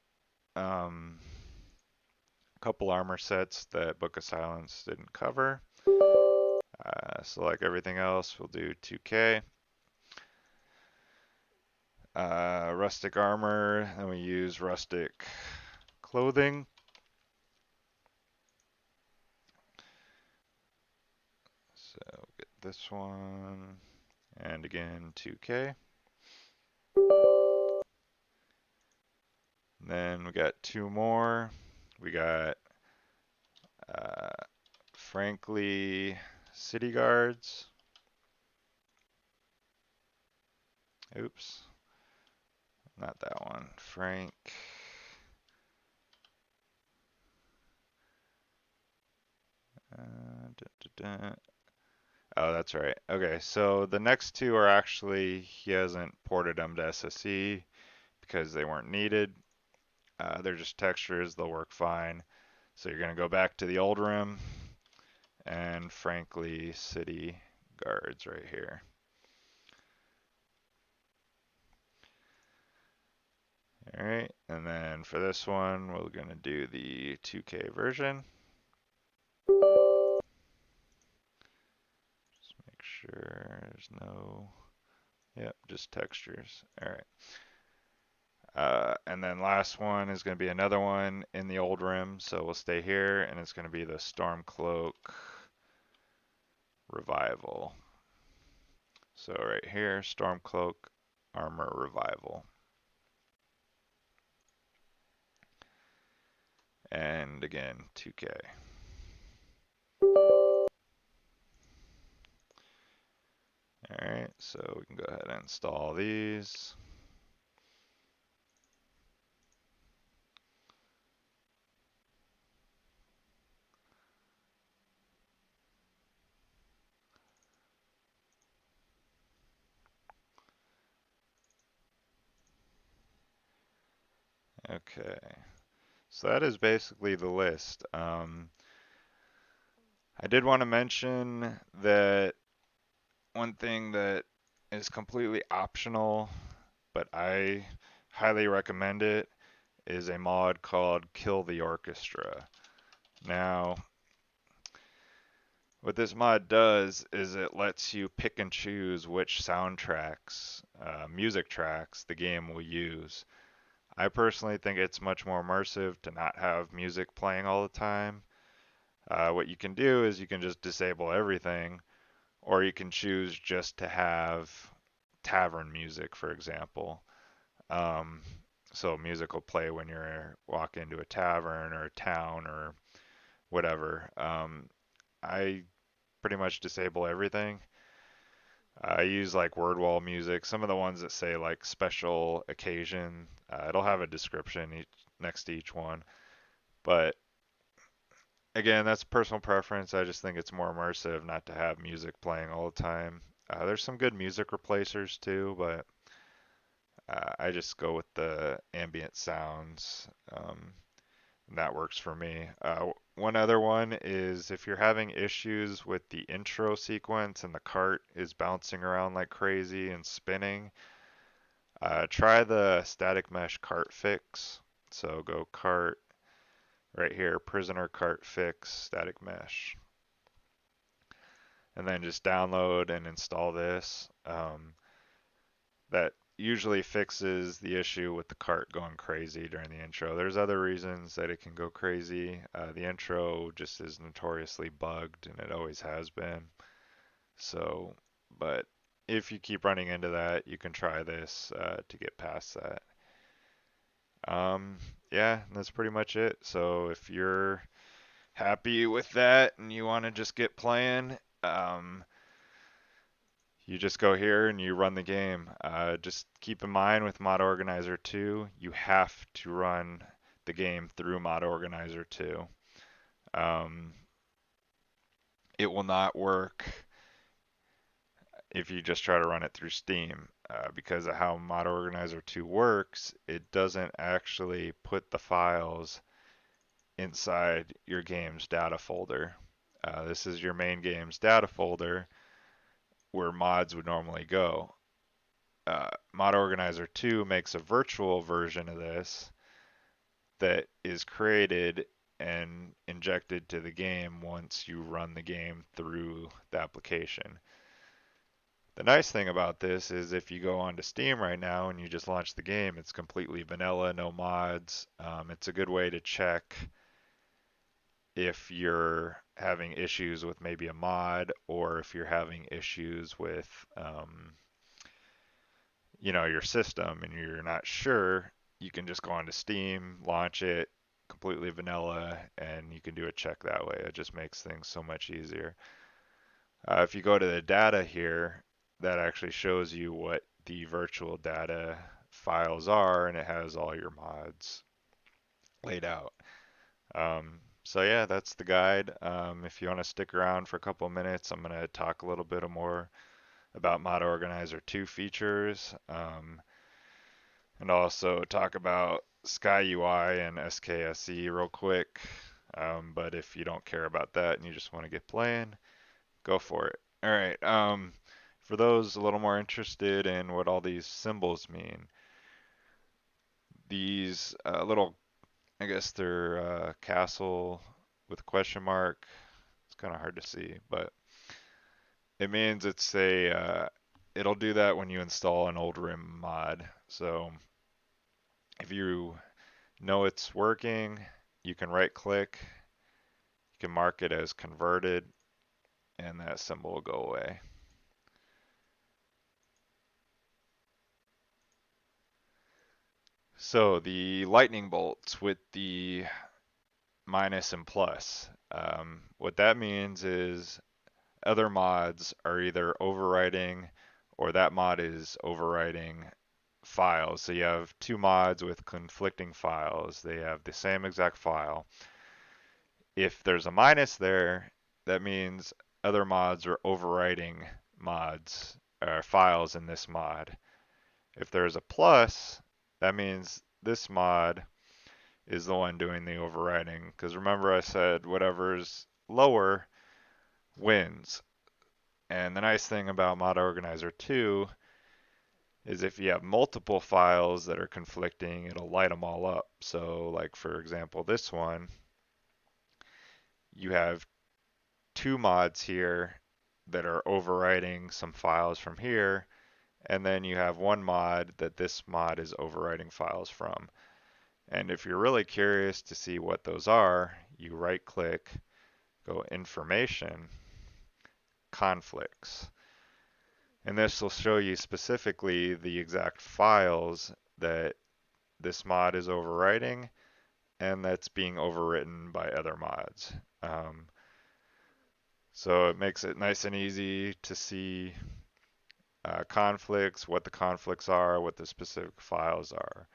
armor sets that Book of Silence didn't cover. So like everything else, we'll do 2K. Rustic armor, and we use rustic clothing. So get this one, and again 2K. And then we got two more. We got Frankly City Guards. Oops, not that one. Frank. Oh, that's right. Okay, so the next two are actually, he hasn't ported them to SSE because they weren't needed. They're just textures, they'll work fine. So you're going to go back to the old room and Frankly City Guards right here. All right, and then for this one, we're going to do the 2K version. Just make sure there's no, yep, just textures. All right. And then last one is going to be another one in the old room, so we'll stay here, and it's going to be the Stormcloak Revival. So right here, Stormcloak Armor Revival. And again, 2K. Alright, so we can go ahead and install these. Okay, so that is basically the list. I did want to mention that one thing that is completely optional, but I highly recommend it, is a mod called Kill the Orchestra. Now, what this mod does is it lets you pick and choose which soundtracks, music tracks, the game will use. I personally think it's much more immersive to not have music playing all the time. What you can do is you can just disable everything, or you can choose just to have tavern music, for example. So music will play when you're walking into a tavern or a town or whatever. I pretty much disable everything. I use like word wall music. Some of the ones that say like special occasion, it'll have a description next to each one. But again, that's personal preference. I just think it's more immersive not to have music playing all the time. There's some good music replacers too, but I just go with the ambient sounds. And that works for me. One other one is if you're having issues with the intro sequence and the cart is bouncing around like crazy and spinning, try the static mesh cart fix. So go cart right here, prisoner cart fix static mesh. And then just download and install this. That usually fixes the issue with the cart going crazy during the intro. There's other reasons that it can go crazy. The intro just is notoriously bugged, and it always has been. So, but if you keep running into that, you can try this to get past that. Yeah, that's pretty much it. So if you're happy with that and you want to just get playing, You just go here and you run the game. Just keep in mind with Mod Organizer 2, you have to run the game through Mod Organizer 2. It will not work if you just try to run it through Steam. Because of how Mod Organizer 2 works, it doesn't actually put the files inside your game's data folder. This is your main game's data folder where mods would normally go. Mod Organizer 2 makes a virtual version of this that is created and injected to the game once you run the game through the application. The nice thing about this is if you go onto Steam right now and you just launch the game, it's completely vanilla, no mods. It's a good way to check if you're having issues with maybe a mod or if you're having issues with your system and you're not sure. You can just go onto Steam, launch it completely vanilla, and you can do a check that way. It just makes things so much easier. If you go to the data here, that actually shows you what the virtual data files are, and it has all your mods laid out. So yeah, that's the guide. If you want to stick around for a couple of minutes, I'm going to talk a little bit more about Mod Organizer 2 features, and also talk about SKYUI and SKSE real quick. But if you don't care about that and you just want to get playing, go for it. All right. For those a little more interested in what all these symbols mean, these little, I guess they're castle with a question mark. It's kind of hard to see, but it means it'll do that when you install an old RIM mod. So if you know it's working, you can right click, you can mark it as converted, and that symbol will go away. So the lightning bolts with the minus and plus, what that means is other mods are either overwriting or that mod is overwriting files. So you have two mods with conflicting files. They have the same exact file. If there's a minus there, that means other mods are overwriting mods or files in this mod. If there's a plus, that means this mod is the one doing the overwriting. Because remember I said whatever's lower wins. And the nice thing about Mod Organizer 2 is if you have multiple files that are conflicting, it'll light them all up. So like for example, this one, you have two mods here that are overwriting some files from here, and then you have one mod that this mod is overwriting files from. And if you're really curious to see what those are, you right click, go information, conflicts. And this will show you specifically the exact files that this mod is overwriting and that's being overwritten by other mods. So it makes it nice and easy to see conflicts, what the conflicts are, what the specific files are,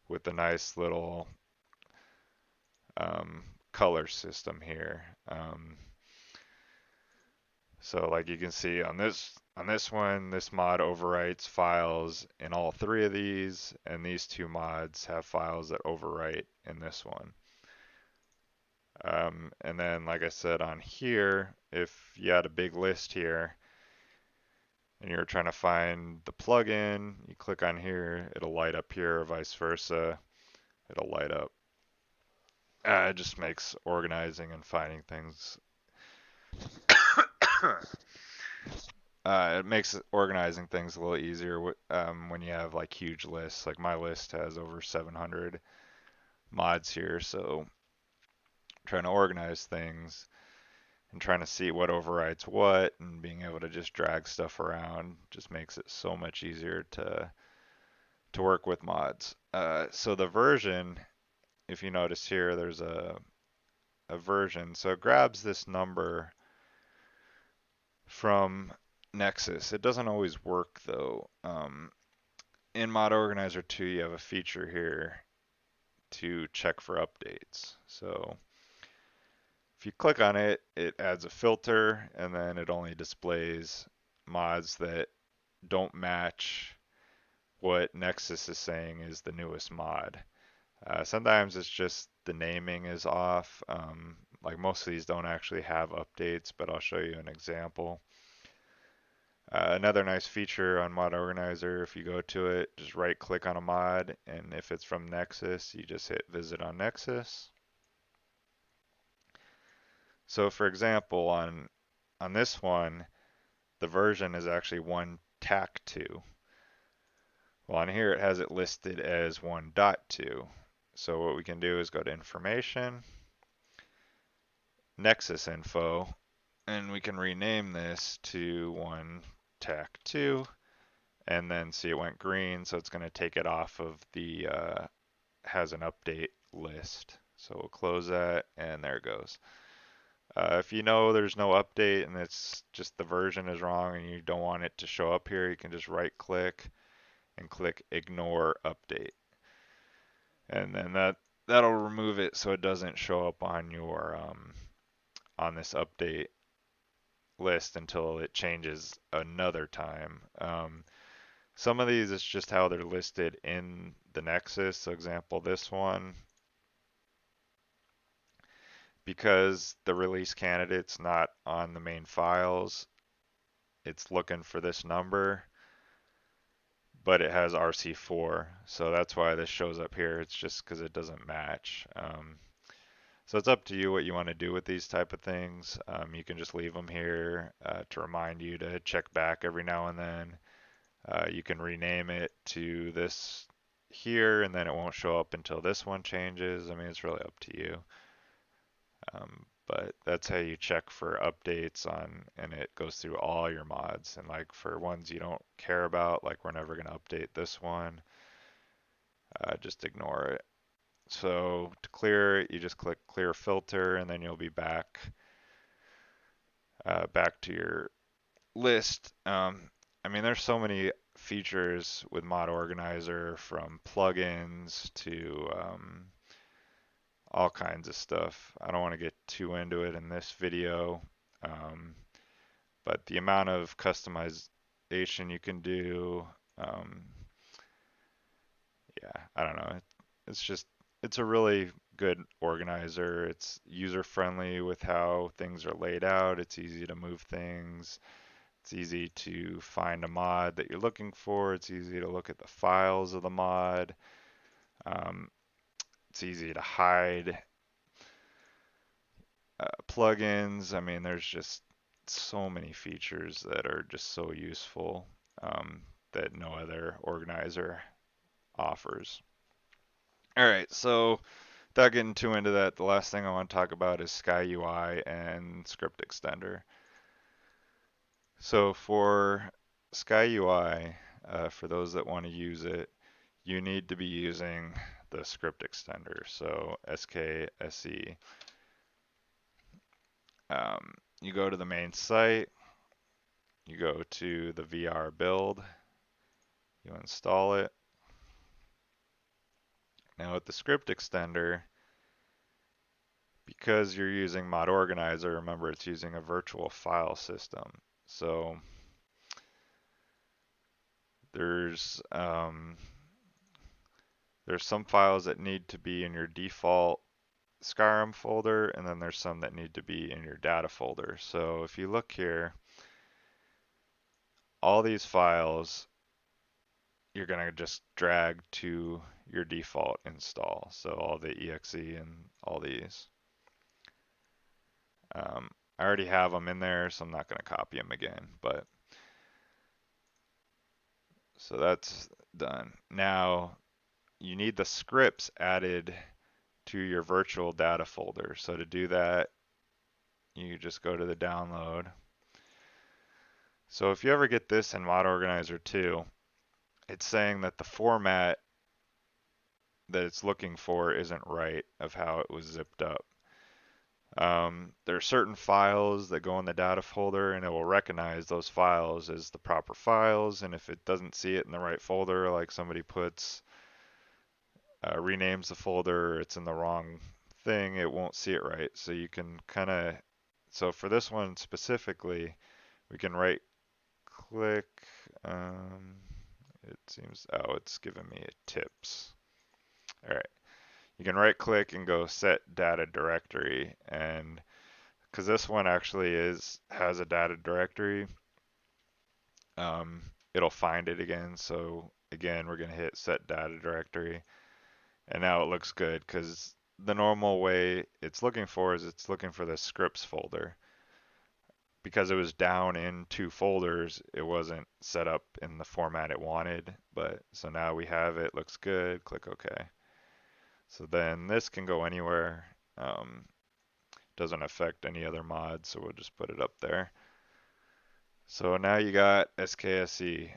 with the nice little color system here. So like you can see on this one, this mod overwrites files in all three of these, and these two mods have files that overwrite in this one. And then, like I said, on here, if you had a big list here and you're trying to find the plugin, you click on here, it'll light up here, or vice versa, it'll light up. It just makes organizing and finding things. It makes organizing things a little easier when you have like huge lists. Like my list has over 700 mods here, so trying to organize things and trying to see what overrides what and being able to just drag stuff around just makes it so much easier to work with mods. So the version, if you notice here, there's a version. So it grabs this number from nexus. It doesn't always work though. In Mod Organizer 2, you have a feature here to check for updates. So if you click on it, it adds a filter, and then it only displays mods that don't match what Nexus is saying is the newest mod. Sometimes it's just the naming is off. Like most of these don't actually have updates, but I'll show you an example. Another nice feature on Mod Organizer, if you go to it, just right click on a mod, and if it's from Nexus, you just hit visit on Nexus. So for example, on this one, the version is actually 1.2. Well, on here it has it listed as 1.2. So what we can do is go to Information, Nexus Info, and we can rename this to 1.2, and then see it went green, so it's going to take it off of the has an update list. So we'll close that, and there it goes. If you know there's no update and it's just the version is wrong and you don't want it to show up here, you can just right click and click Ignore Update. And then that'll remove it so it doesn't show up on your on this update list until it changes another time. Some of these is just how they're listed in the Nexus. So example, this one, because the release candidate's not on the main files, it's looking for this number, but it has RC4. So that's why this shows up here. It's just because it doesn't match. So it's up to you what you want to do with these type of things. You can just leave them here to remind you to check back every now and then. You can rename it to this here, and then it won't show up until this one changes. I mean, it's really up to you. But that's how you check for updates on, and it goes through all your mods. And like for ones you don't care about, like we're never going to update this one, just ignore it. So to clear it, you just click clear filter, and then you'll be back to your list. I mean, there's so many features with Mod Organizer, from plugins to all kinds of stuff. I don't want to get too into it in this video, but the amount of customization you can do, yeah, I don't know. It's a really good organizer. It's user friendly with how things are laid out. It's easy to move things. It's easy to find a mod that you're looking for. It's easy to look at the files of the mod. It's easy to hide plugins. I mean, there's just so many features that are just so useful that no other organizer offers. All right, so without getting too into that, the last thing I want to talk about is SKYUI and Script Extender. So for SKYUI, for those that want to use it, you need to be using the script extender, so SKSE. You go to the main site, you go to the VR build, you install it. Now with the script extender, because you're using Mod Organizer, remember it's using a virtual file system. So there's some files that need to be in your default Skyrim folder, and then there's some that need to be in your data folder. So if you look here, all these files you're going to just drag to your default install. So all the exe and all these. I already have them in there, so I'm not going to copy them again. But so that's done. Now you need the scripts added to your virtual data folder. So to do that, you just go to the download. So if you ever get this in Mod Organizer 2, it's saying that the format that it's looking for isn't right of how it was zipped up. There are certain files that go in the data folder, and it will recognize those files as the proper files. And if it doesn't see it in the right folder, like somebody renames the folder, it's in the wrong thing, it won't see it right. So you can so for this one specifically, we can right click. Um, it's giving me tips. All right. You can right click and go set data directory, and because this one actually has a data directory, um, it'll find it again. So again, we're gonna hit set data directory, and now it looks good because the normal way it's looking for the scripts folder. Because it was down in two folders, it wasn't set up in the format it wanted. But so now we have it, looks good. Click OK. So then this can go anywhere. Doesn't affect any other mods, so we'll just put it up there. So now you got SKSE.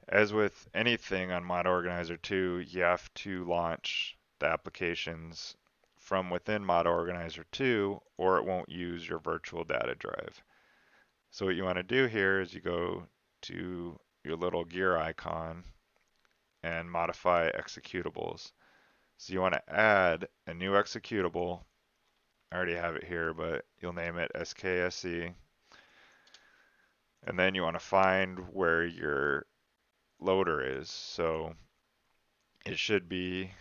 As with anything on Mod Organizer 2, you have to launch the applications from within Mod Organizer 2, or it won't use your virtual data drive. So what you want to do here is you go to your little gear icon and modify executables. So you want to add a new executable. I already have it here, but you'll name it SKSE. And then you want to find where your loader is. So it should be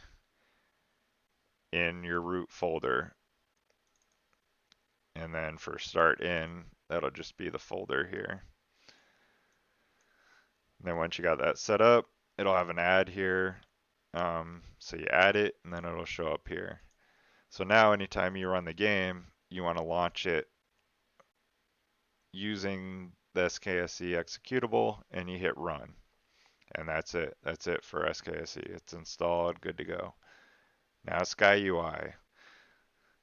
in your root folder. And then for start in, that'll just be the folder here. And then once you got that set up, it'll have an add here. So you add it, and then it'll show up here. So now anytime you run the game, you want to launch it using the SKSE executable, and you hit run. And that's it. That's it for SKSE. It's installed, good to go. Now SKYUI.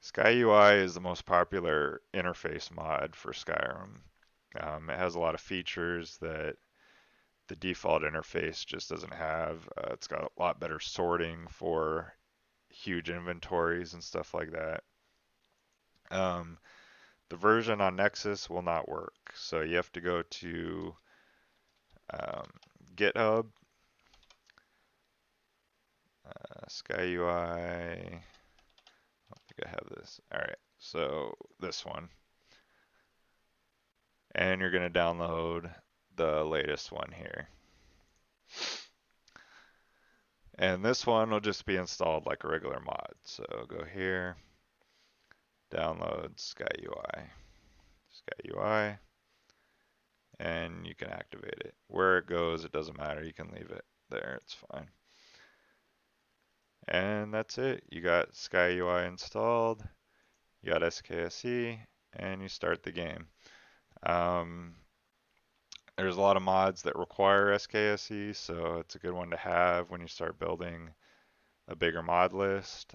SKYUI is the most popular interface mod for Skyrim. It has a lot of features that the default interface just doesn't have. It's got a lot better sorting for huge inventories and stuff like that. The version on Nexus will not work, so you have to go to GitHub, SkyUI. I don't think I have this. All right, so this one, and you're going to download the latest one here. And this one will just be installed like a regular mod. So go here, download SkyUI, and you can activate it. Where it goes, it doesn't matter. You can leave it there. It's fine. And that's it. You got SkyUI installed, you got SKSE, and you start the game. There's a lot of mods that require SKSE, so it's a good one to have when you start building a bigger mod list.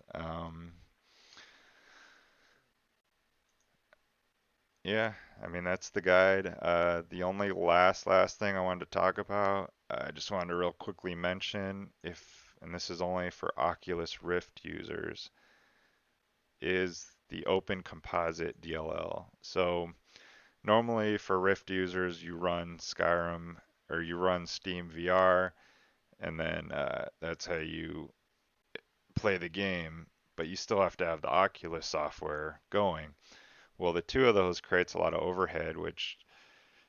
Yeah, I mean, that's the guide. The only last thing I wanted to talk about, I just wanted to real quickly mention, and this is only for Oculus Rift users, is the Open Composite DLL. So normally for Rift users, you run Skyrim or you run Steam VR, and then that's how you play the game, but you still have to have the Oculus software going. Well, the two of those creates a lot of overhead, which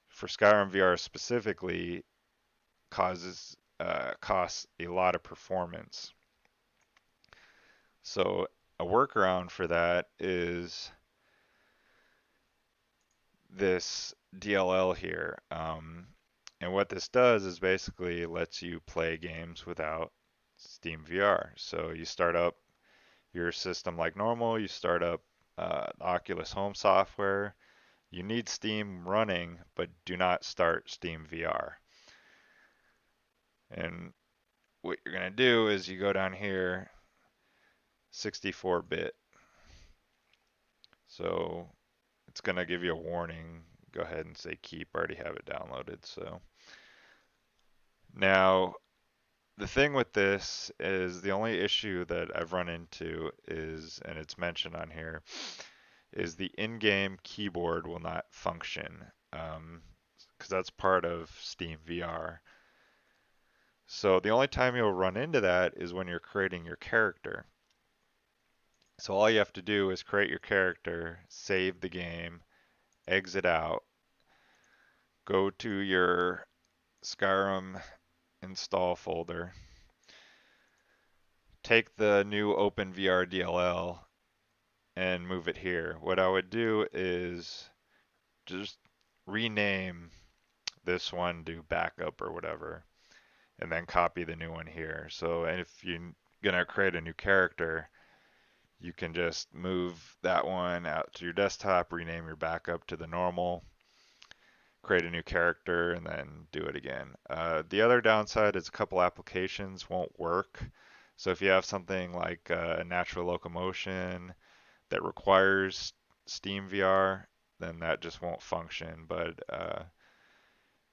for Skyrim VR specifically costs a lot of performance. So a workaround for that is this DLL here. And what this does is basically lets you play games without Steam VR. So you start up your system like normal, you start up Oculus Home software. You need Steam running, but do not start Steam VR. And what you're going to do is you go down here, 64-bit. So it's going to give you a warning. Go ahead and say keep. I already have it downloaded. So now The thing with this is the only issue that I've run into is, and it's mentioned on here, is the in-game keyboard will not function because that's part of Steam VR. So the only time you'll run into that is when you're creating your character. So all you have to do is create your character, save the game, exit out, go to your Skyrim install folder, take the new OpenVR DLL and move it here. What I would do is just rename this one to backup or whatever, and then copy the new one here. So if you're gonna create a new character, you can just move that one out to your desktop, rename your backup to the normal, create a new character, and then do it again. The other downside is a couple applications won't work. So if you have something like natural locomotion that requires Steam VR, then that just won't function. But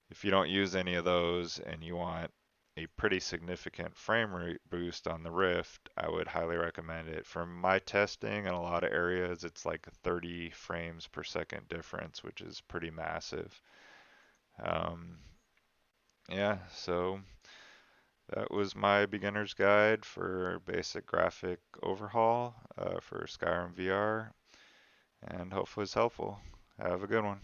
if you don't use any of those and you want a pretty significant frame rate boost on the Rift, I would highly recommend it. From my testing in a lot of areas, it's like a 30 frames per second difference, which is pretty massive. Um, yeah, so that was my beginner's guide for basic graphic overhaul for Skyrim VR, and hopefully it's helpful. Have a good one.